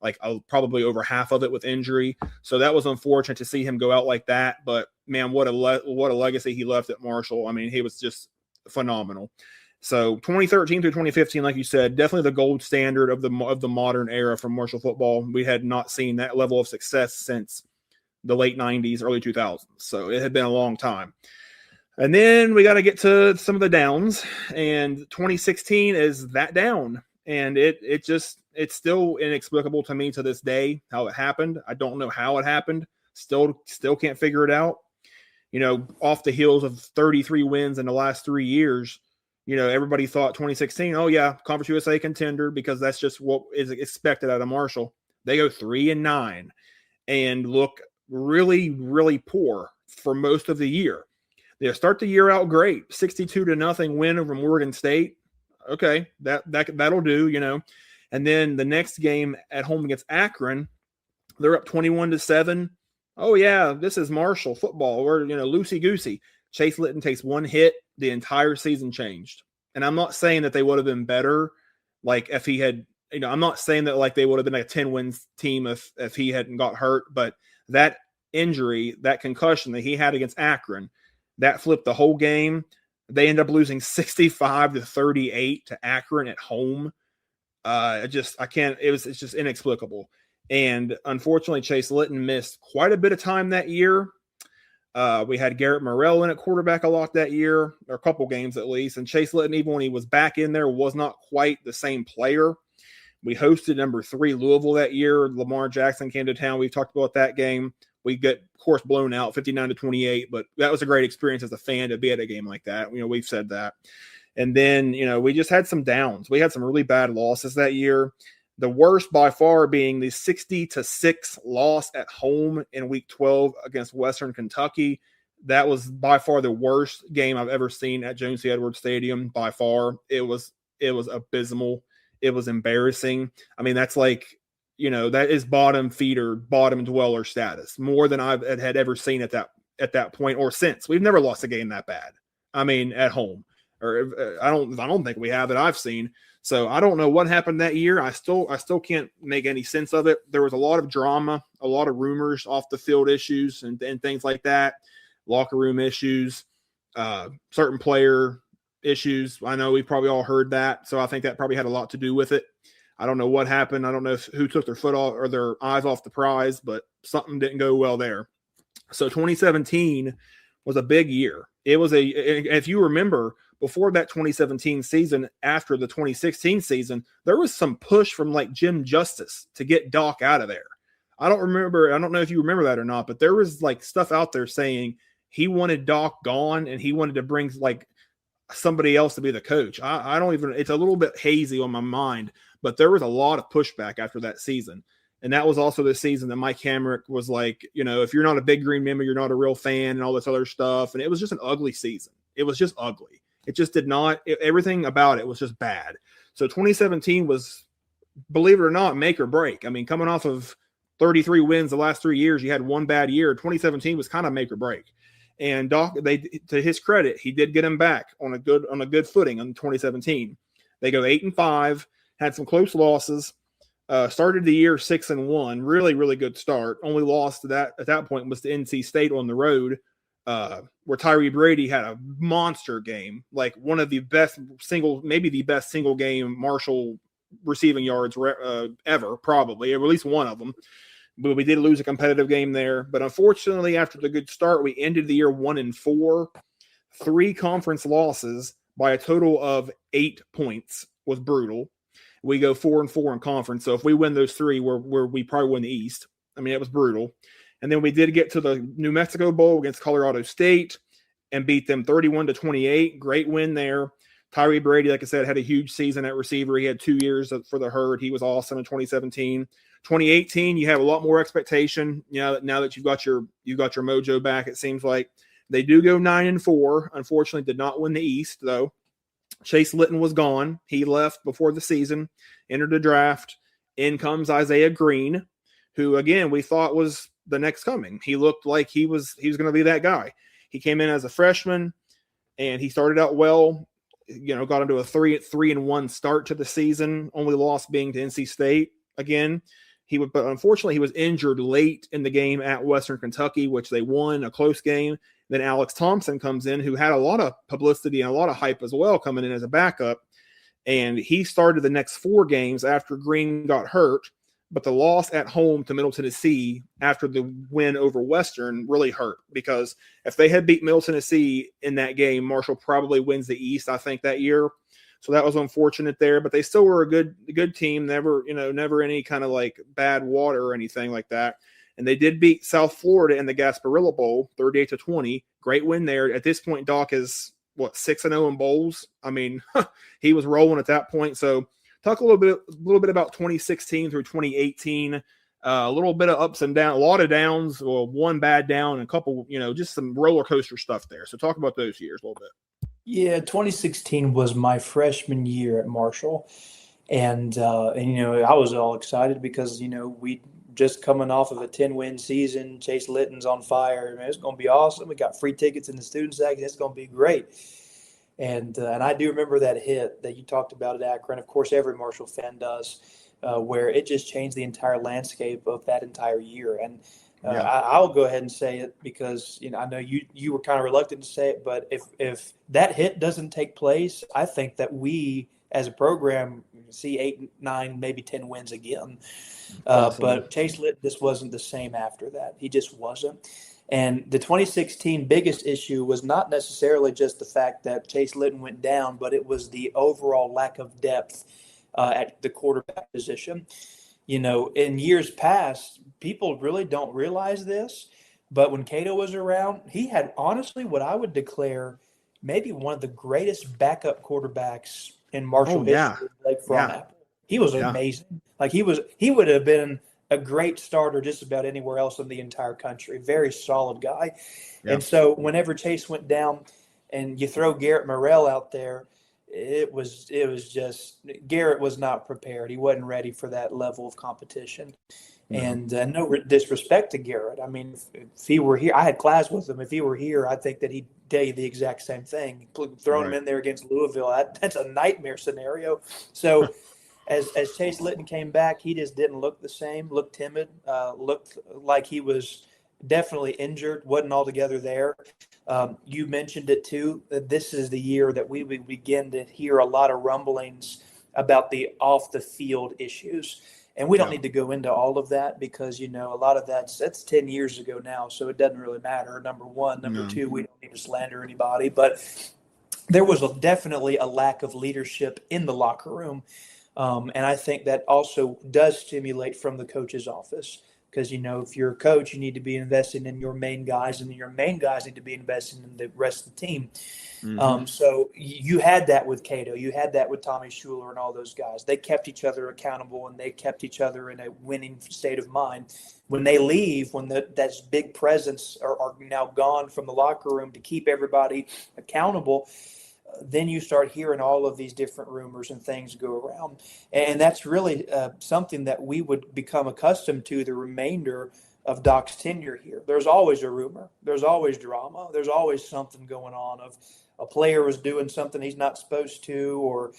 like probably over half of it with injury. So that was unfortunate to see him go out like that. But man, what a legacy he left at Marshall. I mean, he was just phenomenal. So 2013 through 2015, like you said, definitely the gold standard of the modern era from Marshall football. We had not seen that level of success since the late 90s, early 2000s. So it had been a long time. And then we got to get to some of the downs, and 2016 is that down. And it's still inexplicable to me to this day how it happened. I don't know how it happened. Still can't figure it out. Off the heels of 33 wins in the last 3 years, everybody thought 2016, oh yeah, Conference USA contender, because that's just what is expected out of Marshall. They go 3-9 and look really, really poor for most of the year. They start the year out great, 62-0 win over Morgan State. Okay, that'll do, And then the next game at home against Akron, they're up 21-7. Oh yeah, this is Marshall football. We're loosey goosey. Chase Litton takes one hit, the entire season changed. And I'm not saying that they would have been better, like if he had. I'm not saying that like they would have been a 10-win team if he hadn't got hurt, but that injury, that concussion that he had against Akron, that flipped the whole game. They end up losing 65-38 to Akron at home. It's just inexplicable. And unfortunately, Chase Litton missed quite a bit of time that year. We had Garrett Morrell in at quarterback a lot that year, or a couple games at least. And Chase Litton, even when he was back in there, was not quite the same player. We hosted number 3 Louisville that year. Lamar Jackson came to town. We've talked about that game. We get, of course, blown out 59-28, but that was a great experience as a fan to be at a game like that. We've said that. And then, we just had some downs. We had some really bad losses that year. The worst by far being the 60-6 loss at home in week 12 against Western Kentucky. That was by far the worst game I've ever seen at Jones C. Edwards Stadium. By far, it was abysmal. It was embarrassing. I mean, that's like, that is bottom feeder, bottom dweller status, more than I've had ever seen at that point or since. We've never lost a game that bad. I mean, at home, or I don't think we have that I've seen. So I don't know what happened that year. I still can't make any sense of it. There was a lot of drama, a lot of rumors, off the field issues and things like that, locker room issues, certain player issues. I know we've probably all heard that. So I think that probably had a lot to do with it. I don't know what happened. I don't know who took their foot off or their eyes off the prize, but something didn't go well there. So 2017 was a big year. It was if you remember, before that 2017 season, after the 2016 season, there was some push from like Jim Justice to get Doc out of there. I don't know if you remember that or not, but there was like stuff out there saying he wanted Doc gone and he wanted to bring like somebody else to be the coach. I don't even, it's a little bit hazy on my mind, but there was a lot of pushback after that season. And that was also the season that Mike Hamrick was like, if you're not a Big Green member, you're not a real fan and all this other stuff. And it was just an ugly season. It was just ugly. It just did not, everything about it was just bad. So 2017 was, believe it or not, make or break. I mean, coming off of 33 wins the last 3 years, you had one bad year. 2017 was kind of make or break. And Doc, to his credit, he did get him back on a good footing in 2017. They go 8-5, had some close losses, started the year 6-1, really, really good start. Only loss to that at that point was to NC State on the road, where Tyree Brady had a monster game, like one of the best maybe the best single game Marshall receiving yards ever, probably, or at least one of them. But we did lose a competitive game there. But unfortunately, after the good start, we ended the year 1-4, 3 conference losses by a total of 8 points was brutal. We go 4-4 in conference. So if we win those 3, we probably win the East. I mean, it was brutal. And then we did get to the New Mexico Bowl against Colorado State and beat them 31-28. Great win there. Tyree Brady, like I said, had a huge season at receiver. He had 2 years for the Herd. He was awesome in 2017. 2018, you have a lot more expectation. Now that you've got your mojo back, it seems like. They do go 9-4. Unfortunately, did not win the East, though. Chase Litton was gone. He left before the season, entered the draft. In comes Isaiah Green, who, again, we thought was the next coming. He looked like he was going to be that guy. He came in as a freshman, and he started out well. Got into a 3-1 start to the season. Only loss being to NC State again. But unfortunately, he was injured late in the game at Western Kentucky, which they won, a close game. Then Alex Thompson comes in, who had a lot of publicity and a lot of hype as well, coming in as a backup. And he started the next 4 games after Green got hurt. But the loss at home to Middle Tennessee after the win over Western really hurt, because if they had beat Middle Tennessee in that game, Marshall probably wins the East, I think, that year. So that was unfortunate there, but they still were a good team. Never any kind of like bad water or anything like that. And they did beat South Florida in the Gasparilla Bowl, 38-20. Great win there. At this point, Doc is 6-0 in bowls. I mean, he was rolling at that point. So talk a little bit about 2016 through 2018. A little bit of ups and downs, a lot of downs, or one bad down, and a couple, just some roller coaster stuff there. So talk about those years a little bit. Yeah, 2016 was my freshman year at Marshall, and I was all excited because we just coming off of a 10-win season. Chase Litton's on fire. Man, it's going to be awesome. We got free tickets in the student section. It's going to be great. And I do remember that hit that you talked about at Akron. Of course, every Marshall fan does, where it just changed the entire landscape of that entire year. And I'll go ahead and say it because I know you were kind of reluctant to say it, but if that hit doesn't take place, I think that we as a program see 8, 9, maybe 10 wins again. But Chase Litton just wasn't the same after that. He just wasn't. And the 2016 biggest issue was not necessarily just the fact that Chase Litton went down, but it was the overall lack of depth at the quarterback position. In years past, people really don't realize this, but when Cato was around, he had honestly what I would declare maybe one of the greatest backup quarterbacks in Marshall history. He was amazing. Like he would have been a great starter just about anywhere else in the entire country. Very solid guy. Yeah. And so whenever Chase went down and you throw Garrett Morrell out there, it was just Garrett was not prepared. He wasn't ready for that level of competition. Mm-hmm. And no disrespect to Garrett. I mean, if he were here, I had class with him. If he were here, I think that he'd tell you the exact same thing. Throwing him in there against Louisville, that's a nightmare scenario. So as Chase Litton came back, he just didn't look the same, looked timid, looked like he was definitely injured, wasn't altogether there. You mentioned it too. This is the year that we would begin to hear a lot of rumblings about the off the field issues. And we don't need to go into all of that because, a lot of that's 10 years ago now. So it doesn't really matter. Number one. Number two, we don't need to slander anybody. But there was definitely a lack of leadership in the locker room. And I think that also does stimulate from the coach's office because, if you're a coach, you need to be investing in your main guys, and your main guys need to be investing in the rest of the team. Mm-hmm. So you had that with Cato. You had that with Tommy Schuler and all those guys. They kept each other accountable, and they kept each other in a winning state of mind. When they leave, when that big presence are now gone from the locker room to keep everybody accountable, then you start hearing all of these different rumors and things go around. And that's really something that we would become accustomed to the remainder of Doc's tenure here. There's always a rumor. There's always drama. There's always something going on of a player was doing something he's not supposed to or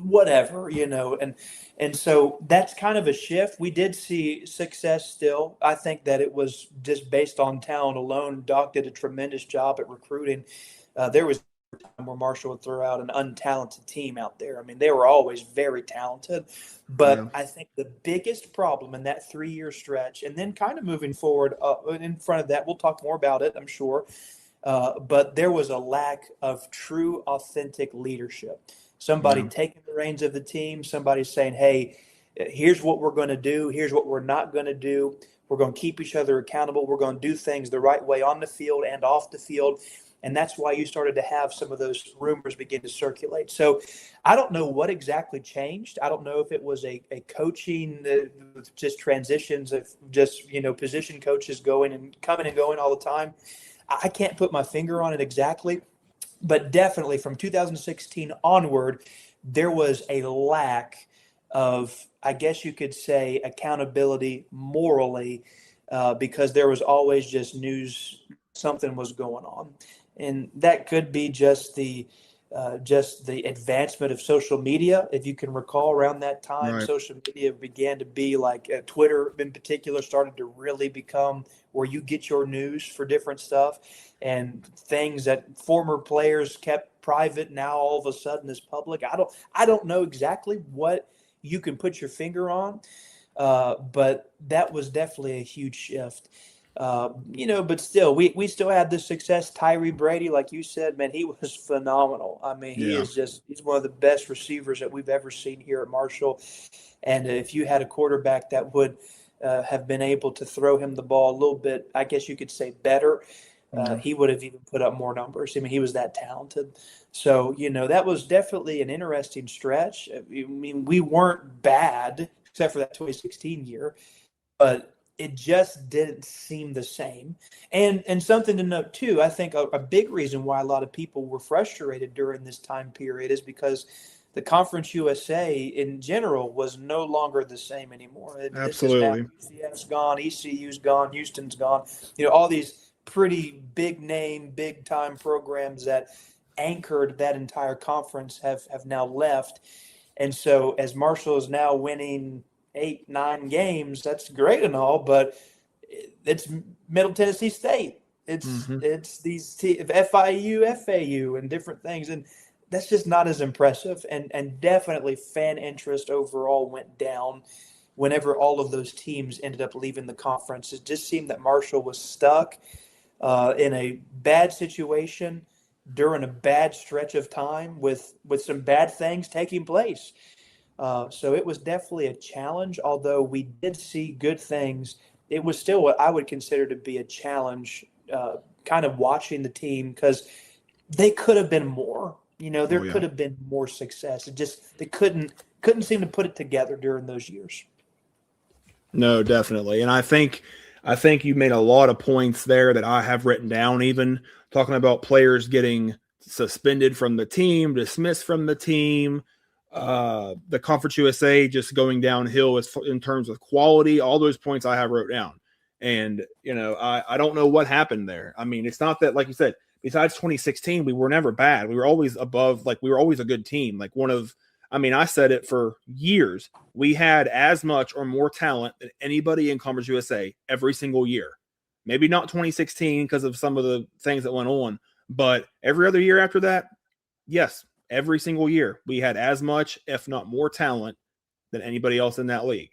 whatever, And so that's kind of a shift. We did see success still. I think that it was just based on talent alone. Doc did a tremendous job at recruiting. There was time where Marshall would throw out an untalented team out there. I mean, they were always very talented, but I think the biggest problem in that 3-year stretch, and then kind of moving forward in front of that, we'll talk more about it, I'm sure, but there was a lack of true, authentic leadership. Somebody taking the reins of the team, somebody saying, hey, here's what we're going to do, here's what we're not going to do. We're going to keep each other accountable. We're going to do things the right way on the field and off the field. And that's why you started to have some of those rumors begin to circulate. So I don't know what exactly changed. I don't know if it was a coaching, just transitions of just, position coaches coming and going all the time. I can't put my finger on it exactly, but definitely from 2016 onward, there was a lack of, I guess you could say, accountability morally, because there was always just news, something was going on. And that could be just the just the advancement of social media. If you can recall, around that time, Right. social media began to be like Twitter in particular started to really become where you get your news for different stuff, and things that former players kept private now all of a sudden is public. I don't know exactly what you can put your finger on, but that was definitely a huge shift. But still, we still had the success. Tyree Brady, like you said, man, he was phenomenal. I mean, Yeah. he's one of the best receivers that we've ever seen here at Marshall. And if you had a quarterback that would have been able to throw him the ball a little bit, I guess you could say better, Yeah. he would have even put up more numbers. I mean, he was that talented. So, that was definitely an interesting stretch. I mean, we weren't bad except for that 2016 year, but it just didn't seem the same. And something to note too, I think a big reason why a lot of people were frustrated during this time period is because the Conference USA in general was no longer the same anymore. This is now Absolutely. UCF's gone, ECU's gone, Houston's gone. All these pretty big name, big time programs that anchored that entire conference have now left. And so as Marshall is now winning 8, 9 games, that's great and all, but it's Middle Tennessee State. It's Mm-hmm. it's these FIU, FAU, and different things, and that's just not as impressive. And definitely fan interest overall went down whenever all of those teams ended up leaving the conference. It just seemed that Marshall was stuck in a bad situation during a bad stretch of time with some bad things taking place. So it was definitely a challenge. Although we did see good things, it was still what I would consider to be a challenge. Kind of watching the team, because they could have been more. There Oh, yeah. could have been more success. It just they couldn't seem to put it together during those years. No, definitely. And I think you made a lot of points there that I have written down, even talking about players getting suspended from the team, dismissed from the team, the Conference USA just going downhill in terms of quality. All those points I have wrote down. And, I don't know what happened there. I mean, it's not that, like you said, besides 2016, we were never bad. We were always above, we were always a good team. I said it for years. We had as much or more talent than anybody in Conference USA every single year. Maybe not 2016 because of some of the things that went on, but every other year after that, yes, every single year we had as much, if not more talent than anybody else in that league.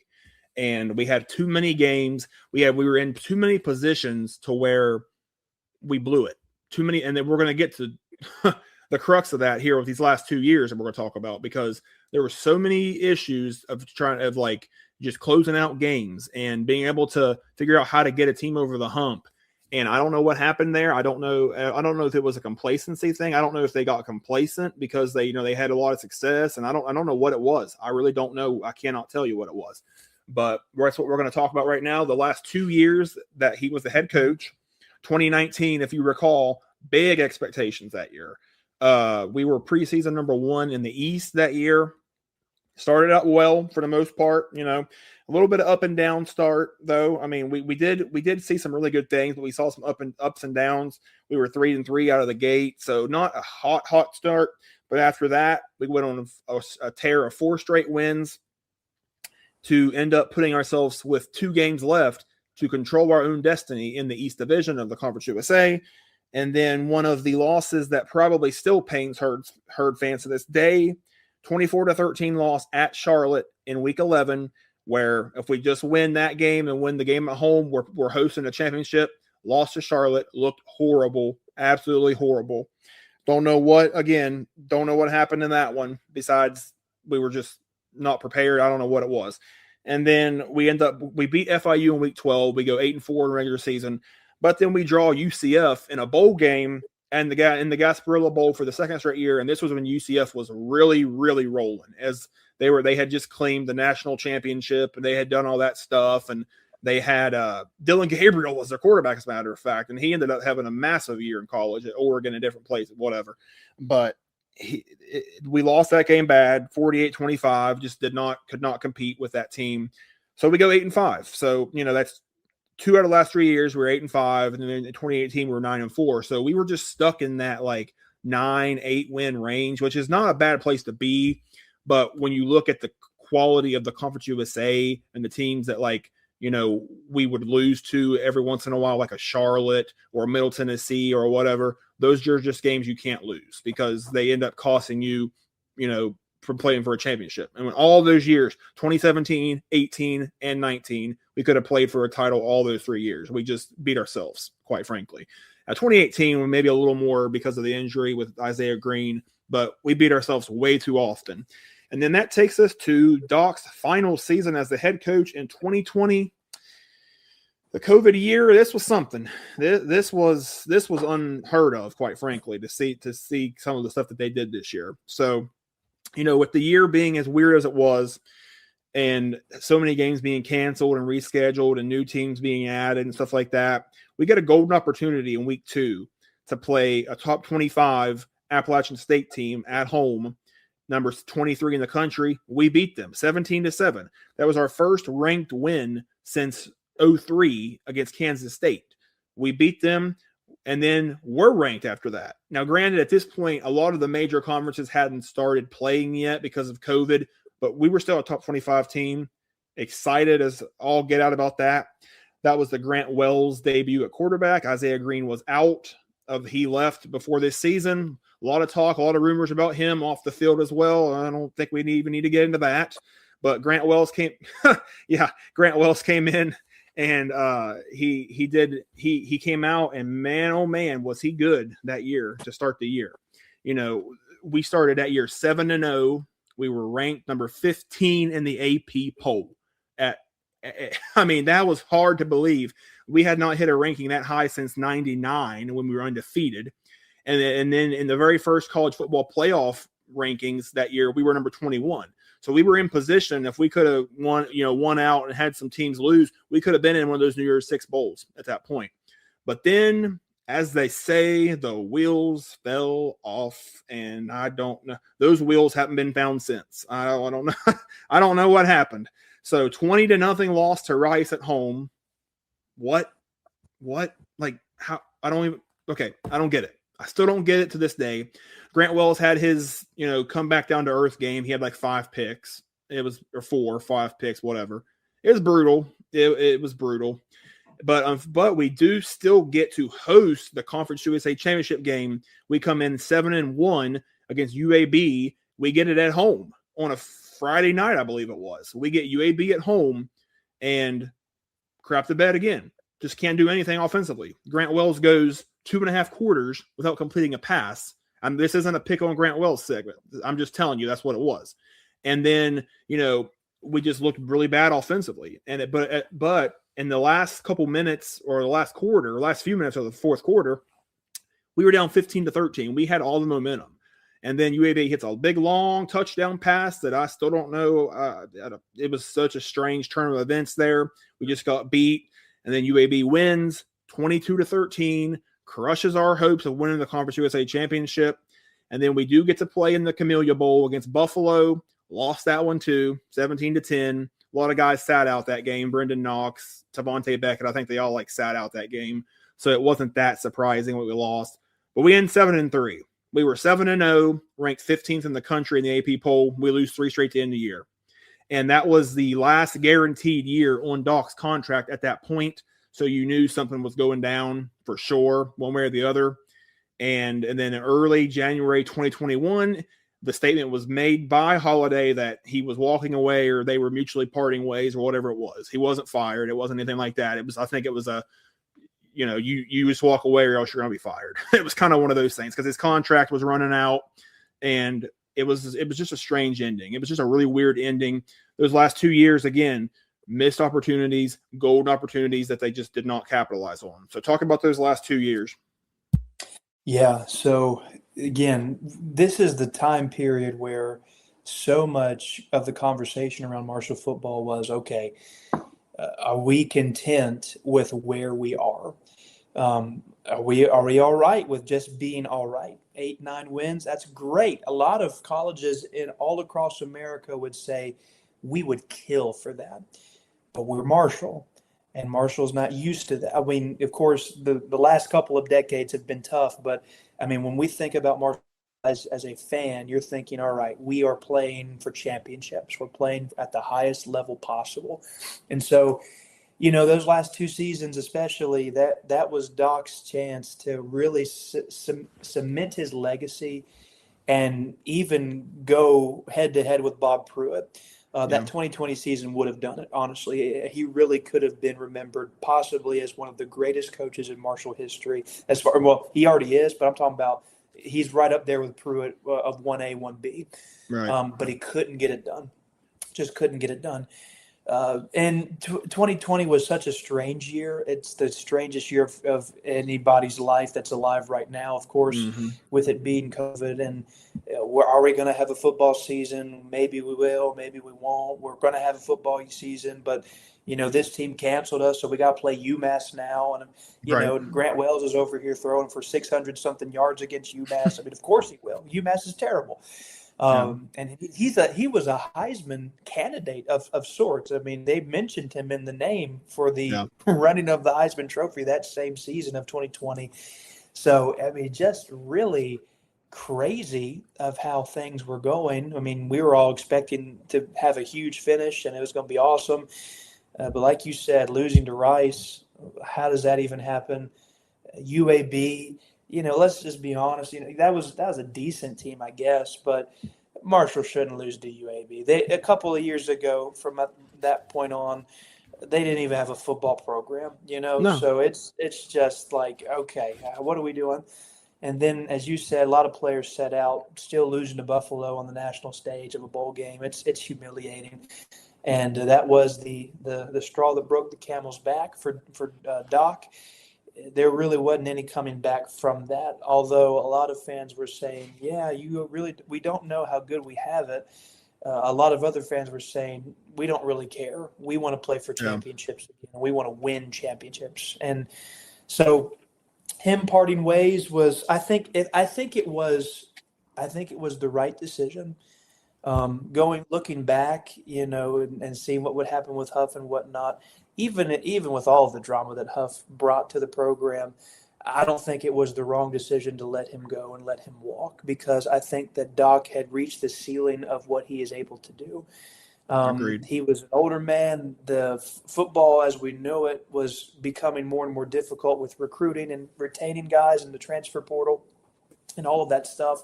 And we had too many games. We were in too many positions to where we blew it. Too many, and then we're going to get to the crux of that here with these last 2 years that we're going to talk about, because there were so many issues of just closing out games and being able to figure out how to get a team over the hump. And I don't know what happened there. I don't know if it was a complacency thing. I don't know if they got complacent because they had a lot of success, and I don't know what it was. I really don't know. I cannot tell you what it was. But that's what we're going to talk about right now. The last 2 years that he was the head coach, 2019, if you recall, big expectations that year. We were preseason number 1 in the East that year. Started out well for the most part, a little bit of up and down start though. I mean, we did see some really good things, but we saw some ups and downs. We were 3-3 out of the gate, so not a hot start. But after that, we went on a tear of 4 straight wins to end up putting ourselves with 2 games left to control our own destiny in the East Division of the Conference USA. And then one of the losses that probably still pains Herd fans to this day, 24-13 loss at Charlotte in Week 11, where if we just win that game and win the game at home, we're hosting a championship. Lost to Charlotte, looked horrible, absolutely horrible. Don't know what happened in that one, besides we were just not prepared. I don't know what it was. And then we beat FIU in Week 12. We go 8-4 in regular season, but then we draw UCF in a bowl game and in the Gasparilla Bowl for the second straight year. And this was when UCF was really, really rolling, as they had just claimed the national championship and they had done all that stuff. And they had Dylan Gabriel as their quarterback, as a matter of fact. And he ended up having a massive year in college at Oregon, a different place, whatever. But we lost that game bad, 48-25, just could not compete with that team. So we go 8-5. So, that's 2 out of the last 3 years we were 8-5, and then in 2018 we were 9-4. So we were just stuck in that 9-8 win range, which is not a bad place to be. But when you look at the quality of the Conference USA and the teams that we would lose to every once in a while, like a Charlotte or a Middle Tennessee or whatever, those are just games you can't lose because they end up costing you, from playing for a championship. And when all those years, 2017, 18, and 19, we could have played for a title all those 3 years. We just beat ourselves, quite frankly. 2018, maybe a little more because of the injury with Isaiah Green, but we beat ourselves way too often. And then that takes us to Doc's final season as the head coach in 2020. The COVID year, this was something. This was unheard of, quite frankly, to see some of the stuff that they did this year. So, with the year being as weird as it was, and so many games being canceled and rescheduled and new teams being added and stuff like that, we get a golden opportunity in week 2 to play a top 25 Appalachian State team at home, number 23 in the country. We beat them 17-7. That was our first ranked win since 2003 against Kansas State. We beat them, and then we're ranked after that. Now, granted, at this point, a lot of the major conferences hadn't started playing yet because of COVID, but we were still a top 25 team. Excited as all get out about that. That was the Grant Wells debut at quarterback. Isaiah Green was out. He left before this season. A lot of talk, a lot of rumors about him off the field as well. I don't think we even need to get into that. But Grant Wells came in. And he came out, and man, oh man, was he good that year to start the year. We started that year 7-0. We were ranked number 15 in the AP poll. That was hard to believe. We had not hit a ranking that high since 99 when we were undefeated. And then in the very first college football playoff rankings that year, we were number 21. So we were in position. If we could have won out and had some teams lose, we could have been in one of those New Year's Six bowls at that point. But then, as they say, the wheels fell off, and I don't know. Those wheels haven't been found since. I don't know. I don't know what happened. So 20-0 loss to Rice at home. What? Like how? I don't get it. I still don't get it to this day. Grant Wells had his, come back down to earth game. He had like 5 picks. It was, or 4 or 5 picks, whatever. It was brutal. It was brutal. But we do still get to host the Conference USA Championship game. We come in 7-1 against UAB. We get it at home on a Friday night, I believe it was. We get UAB at home and crap the bed again. Just can't do anything offensively. Grant Wells goes 2.5 quarters without completing a pass. This isn't a pick on Grant Wells segment. I'm just telling you that's what it was. And then, we just looked really bad offensively. But in the last couple minutes or the last few minutes of the fourth quarter, we were down 15-13. We had all the momentum. And then UAB hits a big, long touchdown pass that I still don't know. It was such a strange turn of events there. We just got beat. And then UAB wins 22-13, crushes our hopes of winning the Conference USA Championship. And then we do get to play in the Camellia Bowl against Buffalo. Lost that one too, 17-10. A lot of guys sat out that game. Brendan Knox, Tavonte Beckett, I think they all sat out that game. So it wasn't that surprising what we lost. But we end 7-3. We were 7-0, ranked 15th in the country in the AP poll. We lose 3 straight to end the year. And that was the last guaranteed year on Doc's contract at that point. So you knew something was going down for sure, one way or the other. And then in early January 2021, the statement was made by Holliday that he was walking away, or they were mutually parting ways, or whatever it was. He wasn't fired. It wasn't anything like that. I think it was you just walk away or else you're going to be fired. It was kind of one of those things because his contract was running out, and it was just a strange ending. It was just a really weird ending. Those last 2 years, again, missed opportunities, golden opportunities that they just did not capitalize on. So talk about those last 2 years. Yeah. So again, this is the time period where so much of the conversation around Marshall football was, okay, are we content with where we are? Are we all right with just being all right? 8-9 wins, that's great. A lot of colleges all across America would say we would kill for that. But we're Marshall. And Marshall's not used to that. I mean, of course, the last couple of decades have been tough, but I mean, when we think about Marshall as a fan, you're thinking, all right, we are playing for championships. We're playing at the highest level possible. And so, those last 2 seasons, especially, that was Doc's chance to really cement his legacy and even go head to head with Bob Pruitt. That 2020 season would have done it, honestly. He really could have been remembered possibly as one of the greatest coaches in Marshall history. Well, he already is, but I'm talking about he's right up there with Pruitt of 1A, 1B. Right. But he couldn't get it done. Just couldn't get it done. And 2020 was such a strange year. It's the strangest year of anybody's life that's alive right now, of course, with it being COVID. And are we going to have a football season? Maybe we will, maybe we won't. We're going to have a football season, but this team canceled us, so we got to play UMass now. And and Grant Wells is over here throwing for 600 something yards against UMass. I mean, of course he will. UMass is terrible. And he was a Heisman candidate of sorts. I mean, they mentioned him in the name for the running of the Heisman Trophy that same season of 2020. So, I mean, just really crazy of how things were going. I mean, we were all expecting to have a huge finish, and it was going to be awesome. But like you said, losing to Rice, how does that even happen? UAB. Let's just be honest. That was a decent team, I guess, but Marshall shouldn't lose to UAB. A couple of years ago, from that point on, they didn't even have a football program. No. So it's just like, okay, what are we doing? And then, as you said, a lot of players set out, still losing to Buffalo on the national stage of a bowl game. It's humiliating, and that was the straw that broke the camel's back for Doc. There really wasn't any coming back from that. Although a lot of fans were saying, "Yeah, we don't know how good we have it." A lot of other fans were saying, "We don't really care. We want to play for championships again. We want to win championships." And so, him parting ways was, I think it was the right decision. Looking back, and seeing what would happen with Huff and whatnot, even with all of the drama that Huff brought to the program, I don't think it was the wrong decision to let him go and let him walk, because I think that Doc had reached the ceiling of what he is able to do. Agreed. He was an older man. The football as we know it was becoming more and more difficult with recruiting and retaining guys in the transfer portal and all of that stuff.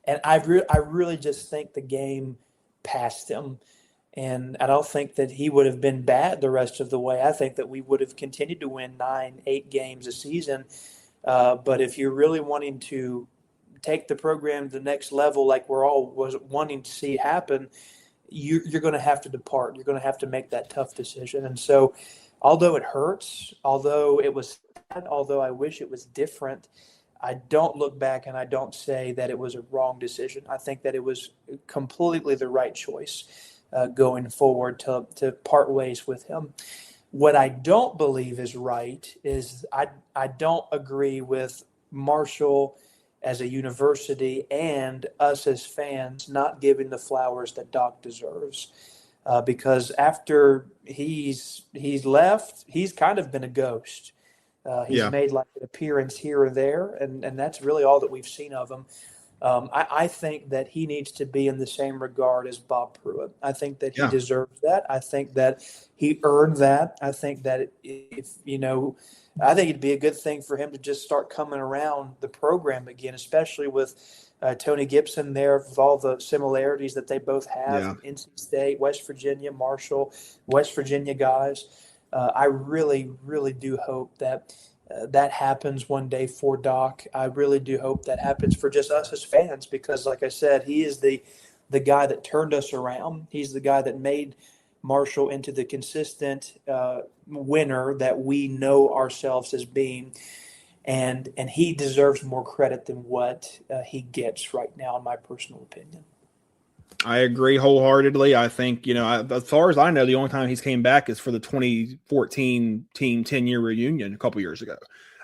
And I really just think the game passed him. And I don't think that he would have been bad the rest of the way. I think that we would have continued to win 9, 8 games a season. But if you're really wanting to take the program to the next level, like we're all was wanting to see happen, you're going to have to depart. You're going to have to make that tough decision. And so, although it hurts, although it was sad, although I wish it was different, I don't look back and I don't say that it was a wrong decision. I think that it was completely the right choice going forward to part ways with him. What I don't believe is right is I don't agree with Marshall as a university and us as fans not giving the flowers that Doc deserves. Because after he's left, he's kind of been a ghost. He's made like an appearance here or there, and that's really all that we've seen of him. I think that he needs to be in the same regard as Bob Pruitt. I think that he deserves that. I think that he earned that. I think that I think it'd be a good thing for him to just start coming around the program again, especially with Tony Gibson there, with all the similarities that they both have. NC State, West Virginia, Marshall, West Virginia guys. I really, really do hope that that happens one day for Doc. I really do hope that happens for just us as fans, because, like I said, he is the guy that turned us around. He's the guy that made Marshall into the consistent winner that we know ourselves as being. And he deserves more credit than what he gets right now, in my personal opinion. I agree wholeheartedly. I think, as far as I know, the only time he's came back is for the 2014 team 10-year reunion a couple years ago.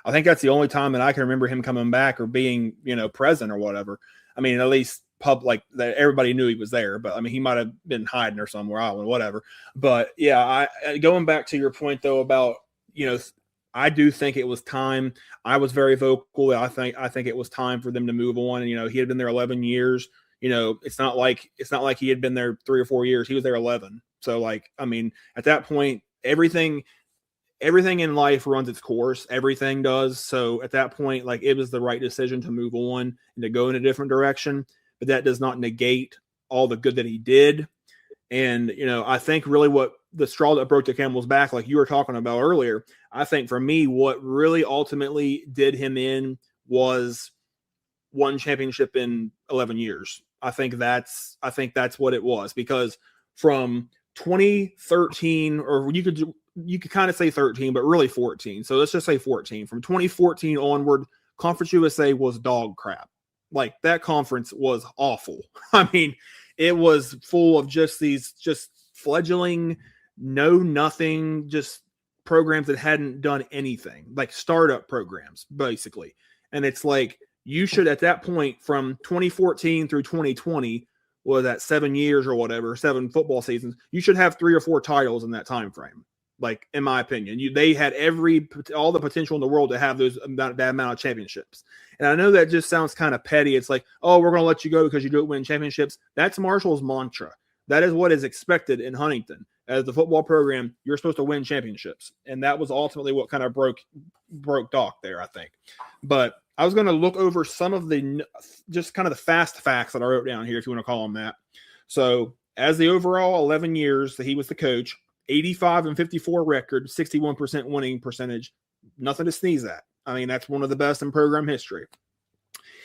I think that's the only time that I can remember him coming back or being, present or whatever. I mean, at least like that everybody knew he was there, but I mean, he might have been hiding or somewhere, I don't know, whatever. But yeah, going back to your point though about, I do think it was time. I was very vocal. I think it was time for them to move on. And, he had been there 11 years. It's not like he had been there 3 or 4 years. He was there 11. So like, I mean, at that point, everything in life runs its course. Everything does. So at that point, like, it was the right decision to move on and to go in a different direction. But that does not negate all the good that he did. And, I think really what the straw that broke the camel's back, like you were talking about earlier, I think for me, what really ultimately did him in was one championship in 11 years. I think that's what it was, because from 2013, or you could kind of say 13, but really 14. So let's just say 14. From 2014 onward, Conference USA was dog crap. Like, that conference was awful. I mean, it was full of just fledgling, nothing, just programs that hadn't done anything, like startup programs, basically. And it's like, you should, at that point, from 2014 through 2020, was that 7 years or whatever, 7 football seasons, you should have 3 or 4 titles in that time frame. Like, in my opinion, they had all the potential in the world to have that amount of championships. And I know that just sounds kind of petty. It's like, oh, we're going to let you go because you don't win championships. That's Marshall's mantra. That is what is expected in Huntington. As the football program, you're supposed to win championships. And that was ultimately what kind of broke Doc there, I think. But I was going to look over some of just kind of the fast facts that I wrote down here, if you want to call them that. So as the overall 11 years that he was the coach, 85-54 record, 61% winning percentage, nothing to sneeze at. I mean, that's one of the best in program history.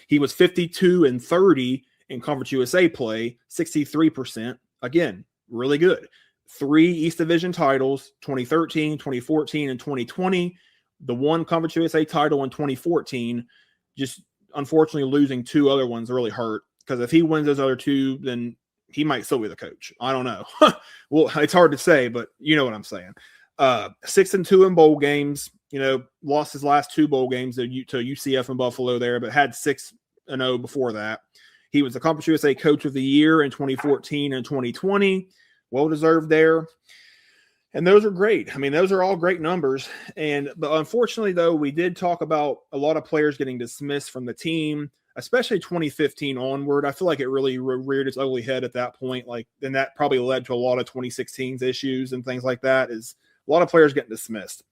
He was 52-30 in Conference USA play, 63%. Again, really good. 3 East Division titles, 2013, 2014, and 2020. The one Conference USA title in 2014, just unfortunately losing 2 other ones really hurt, because if he wins those other 2, then he might still be the coach. I don't know. Well, it's hard to say, but you know what I'm saying. 6-2 in bowl games. Lost his last 2 bowl games to UCF and Buffalo there, but had 6-0 before that. He was the Conference USA Coach of the Year in 2014 and 2020. Well deserved there. And those are great. I mean, those are all great numbers. But unfortunately, though, we did talk about a lot of players getting dismissed from the team, especially 2015 onward. I feel like it really reared its ugly head at that point. Then that probably led to a lot of 2016's issues and things like that, is a lot of players getting dismissed.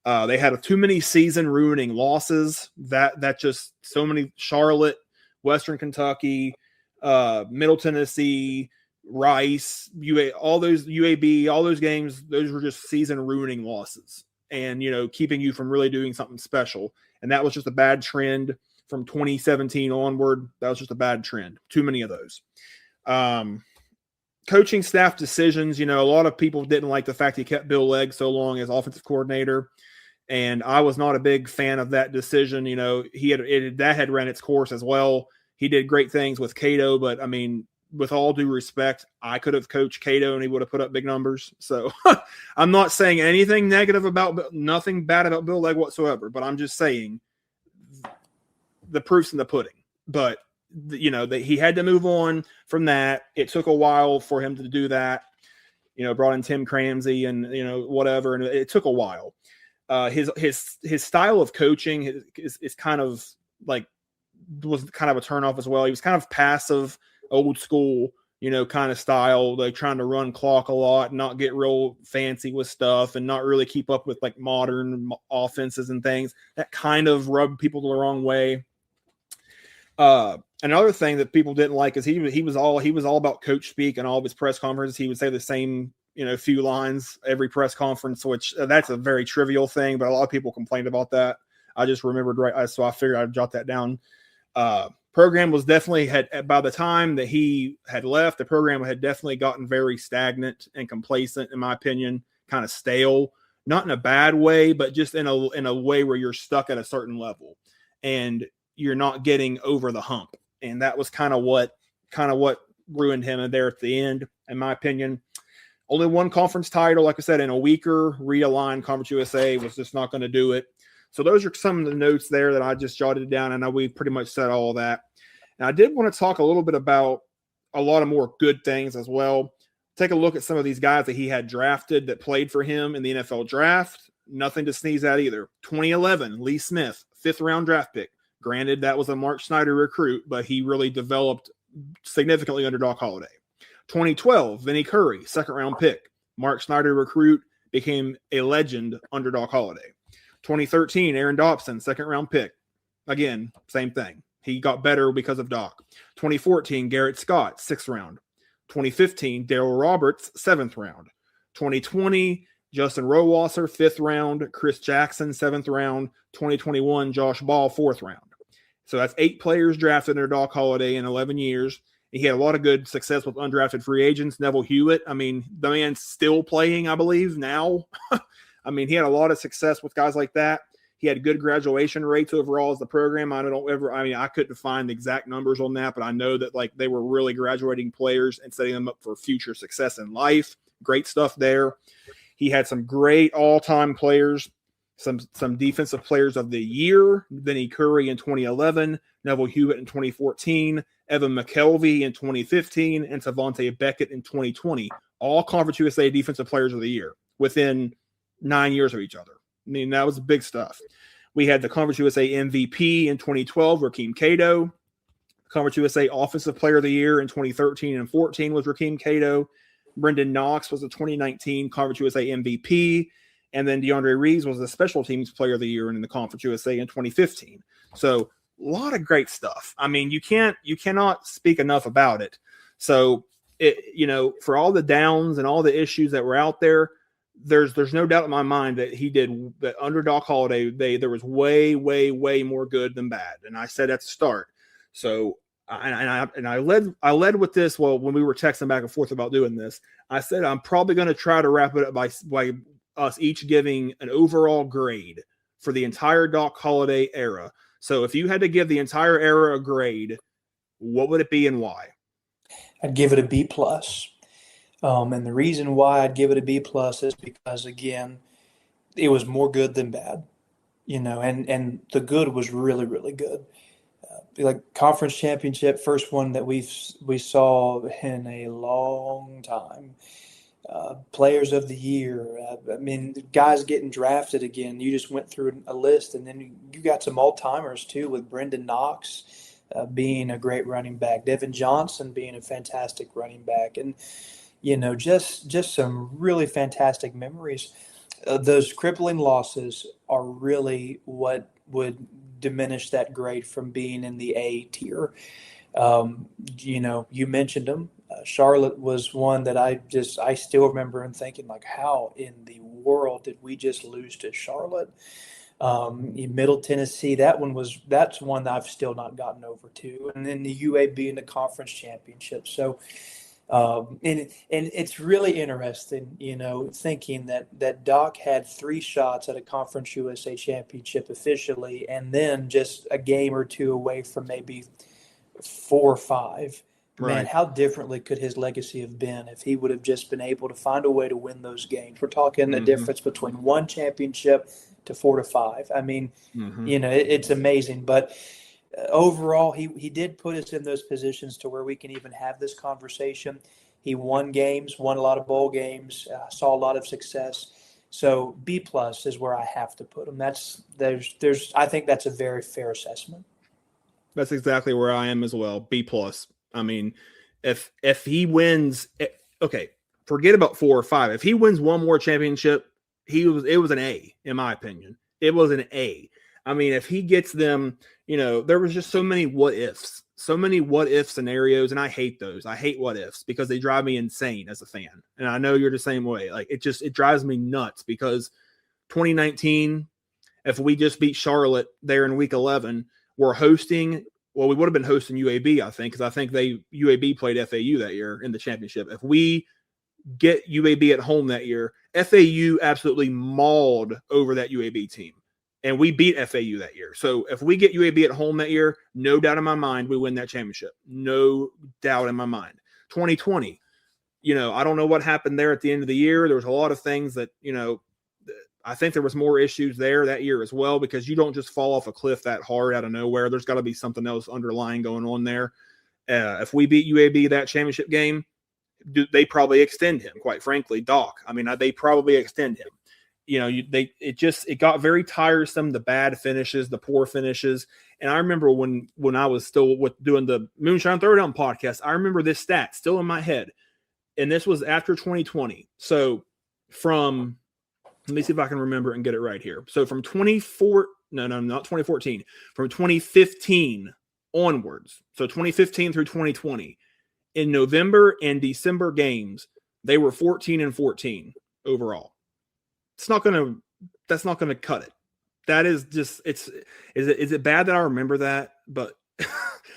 They had too many season-ruining losses. That just so many. Charlotte, Western Kentucky, Middle Tennessee, Rice, all those UAB, all those games, those were just season-ruining losses, and keeping you from really doing something special. And that was just a bad trend from 2017 onward. That was just a bad trend. Too many of those. Coaching staff decisions. A lot of people didn't like the fact he kept Bill Legg so long as offensive coordinator. And I was not a big fan of that decision. That had ran its course as well. He did great things with Cato, but I mean, with all due respect, I could have coached Cato and he would have put up big numbers. So I'm not saying anything negative nothing bad about Bill Legg whatsoever, but I'm just saying the proof's in the pudding. But that he had to move on from that. It took a while for him to do that. Brought in Tim Cramsey and whatever, and it took a while. His style of coaching is kind of was kind of a turnoff as well. He was kind of passive, old school, kind of style, like trying to run clock a lot, not get real fancy with stuff, and not really keep up with modern offenses and things. That kind of rubbed people the wrong way. Another thing that people didn't like is he was all about coach speak, and all of his press conferences. He would say the same few lines every press conference, which that's a very trivial thing, but a lot of people complained about that. I just remembered so I figured I'd jot that down. Program was definitely by the time that he had left, the program had definitely gotten very stagnant and complacent, in my opinion, kind of stale, not in a bad way, but just in a way where you're stuck at a certain level and you're not getting over the hump. And that was kind of what ruined him there at the end, in my opinion. Only one conference title, like I said, in a weaker, realigned Conference USA was just not going to do it. So those are some of the notes there that I just jotted down. I know we pretty much said all of that. And I did want to talk a little bit about a lot of more good things as well. Take a look at some of these guys that he had drafted that played for him in the NFL draft. Nothing to sneeze at either. 2011, Lee Smith, 5th round draft pick. Granted, that was a Mark Snyder recruit, but he really developed significantly under Doc Holliday. 2012, Vinnie Curry, 2nd round pick. Mark Snyder recruit, became a legend under Doc Holliday. 2013, Aaron Dobson, 2nd round pick. Again, same thing. He got better because of Doc. 2014, Garrett Scott, 6th round. 2015, Darryl Roberts, 7th round. 2020, Justin Rowasser, 5th round. Chris Jackson, 7th round. 2021, Josh Ball, 4th round. So that's 8 players drafted under Doc Holliday in 11 years. He had a lot of good success with undrafted free agents. Neville Hewitt, I mean, the man's still playing, I believe, now. I mean, he had a lot of success with guys like that. He had good graduation rates overall as the program. I couldn't find the exact numbers on that, but I know that like they were really graduating players and setting them up for future success in life. Great stuff there. He had some great all-time players, some defensive players of the year. Vinnie Curry in 2011, Neville Hewitt in 2014, Evan McKelvey in 2015, and Savonte Beckett in 2020. All Conference USA defensive players of the year within 9 years of each other. I mean, that was big stuff. We had the Conference USA MVP in 2012, Rakeem Cato. Conference USA Offensive Player of the Year in 2013 and 14 was Rakeem Cato. Brendan Knox was the 2019 Conference USA MVP. And then DeAndre Reeves was the Special Teams Player of the Year in the Conference USA in 2015. So a lot of great stuff. I mean, you cannot speak enough about it. So, for all the downs and all the issues that were out there, there's no doubt in my mind that he did that under Doc Holliday. There was way, way, way more good than bad, and I said at the start. So, I led with this. Well, when we were texting back and forth about doing this, I said I'm probably going to try to wrap it up by us each giving an overall grade for the entire Doc Holliday era. So, if you had to give the entire era a grade, what would it be and why? I'd give it a B+. And the reason why I'd give it a B+ is because, again, it was more good than bad, and the good was really, really good. Like conference championship, first one that we saw in a long time. Players of the year. Guys getting drafted again. You just went through a list, and then you got some all-timers too with Brendan Knox being a great running back, Devin Johnson being a fantastic running back, and just some really fantastic memories. Those crippling losses are really what would diminish that grade from being in the A tier. You mentioned them. Charlotte was one that I still remember and thinking, like, how in the world did we just lose to Charlotte? In Middle Tennessee, that's one that I've still not gotten over to. And then the UAB in the conference championship. So, and it's really interesting, thinking that Doc had 3 shots at a Conference USA championship officially, and then just a game or two away from maybe 4 or 5. Right. Man, how differently could his legacy have been if he would have just been able to find a way to win those games? We're talking the difference between 1 championship to 4 to 5. I mean, it's amazing. But overall, he did put us in those positions to where we can even have this conversation. He won games, won a lot of bowl games, saw a lot of success. So B+ is where I have to put him. I think that's a very fair assessment. That's exactly where I am as well. B+. I mean, if he wins, okay, forget about 4 or 5. If he wins one more championship, it was an A, in my opinion. It was an A. I mean, if he gets them, there was just so many what ifs scenarios, and I hate those. I hate what ifs because they drive me insane as a fan. And I know you're the same way. Like, it drives me nuts because 2019, if we just beat Charlotte there in week 11, we're hosting. Well, we would have been hosting UAB, I think, because I think UAB played FAU that year in the championship. If we get UAB at home that year, FAU absolutely mauled over that UAB team, and we beat FAU that year. So if we get UAB at home that year, no doubt in my mind we win that championship. No doubt in my mind. 2020, I don't know what happened there at the end of the year. There was a lot of things that, I think there was more issues there that year as well, because you don't just fall off a cliff that hard out of nowhere. There's got to be something else underlying going on there. If we beat UAB that championship game, they probably extend him, quite frankly, Doc. I mean, they probably extend him. It got very tiresome, the bad finishes, the poor finishes. And I remember when I was still doing the Moonshine Throwdown podcast, I remember this stat still in my head. And this was after 2020. So let me see if I can remember and get it right here. So from not 2014, from 2015 onwards. So 2015 through 2020, in November and December games, they were 14-14 overall. That's not going to cut it. That is just, is it bad that I remember that? But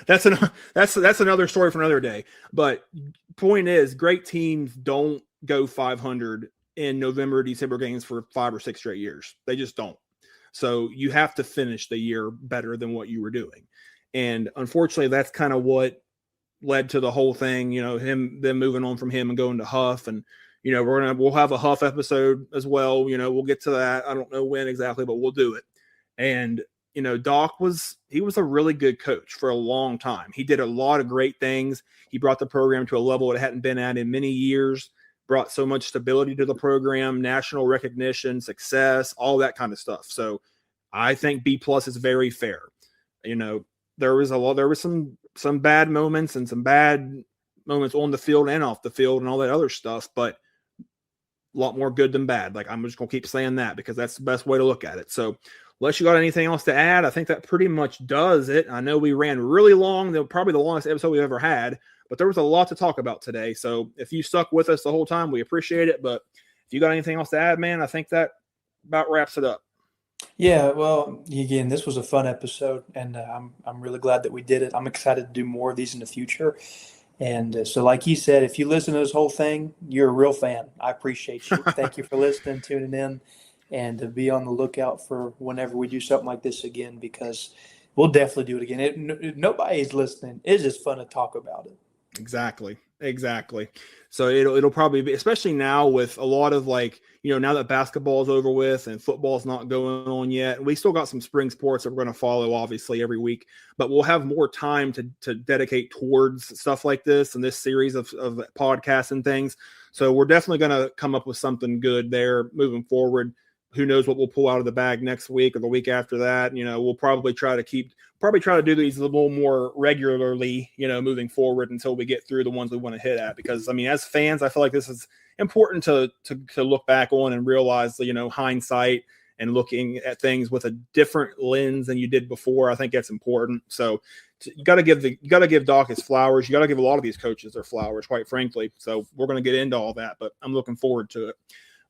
that's another story for another day. But point is, great teams don't go 500 in November, December games for 5 or 6 straight years. They just don't. So you have to finish the year better than what you were doing. And unfortunately, that's kind of what led to the whole thing, them moving on from him and going to Huff. And, we'll have a Huff episode as well. We'll get to that. I don't know when exactly, but we'll do it. And, Doc was a really good coach for a long time. He did a lot of great things. He brought the program to a level it hadn't been at in many years, brought so much stability to the program, national recognition, success, all that kind of stuff. So I think B+ is very fair. There was some bad moments and some bad moments on the field and off the field and all that other stuff, but a lot more good than bad. Like, I'm just going to keep saying that because that's the best way to look at it. So unless you got anything else to add, I think that pretty much does it. I know we ran really long, probably the longest episode we've ever had, but there was a lot to talk about today. So if you stuck with us the whole time, we appreciate it. But if you got anything else to add, man, I think that about wraps it up. Yeah, well, again, this was a fun episode, and I'm really glad that we did it. I'm excited to do more of these in the future. And so like you said, if you listen to this whole thing, you're a real fan. I appreciate you. Thank you for listening, tuning in, and to be on the lookout for whenever we do something like this again, because we'll definitely do it again. Nobody's listening. It's just fun to talk about it. Exactly. So it'll probably be, especially now with a lot of now that basketball's over with and football's not going on yet. We still got some spring sports that we're going to follow obviously every week, but we'll have more time to dedicate towards stuff like this and this series of podcasts and things. So we're definitely going to come up with something good there moving forward. Who knows what we'll pull out of the bag next week or the week after that. We'll probably try to do these a little more regularly, moving forward until we get through the ones we want to hit at. Because, as fans, I feel like this is important to look back on and realize, hindsight and looking at things with a different lens than you did before. I think that's important. So you got to give Doc his flowers. You got to give a lot of these coaches their flowers, quite frankly. So we're going to get into all that, but I'm looking forward to it.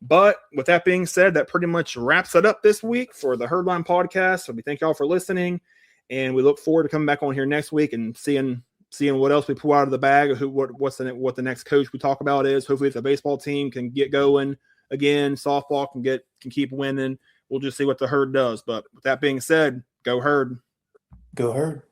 But with that being said, that pretty much wraps it up this week for the Herdline podcast. So we thank y'all for listening, and we look forward to coming back on here next week and seeing what else we pull out of the bag, what the next coach we talk about is. Hopefully, if the baseball team can get going again, softball can keep winning. We'll just see what the Herd does. But with that being said, go Herd. Go Herd.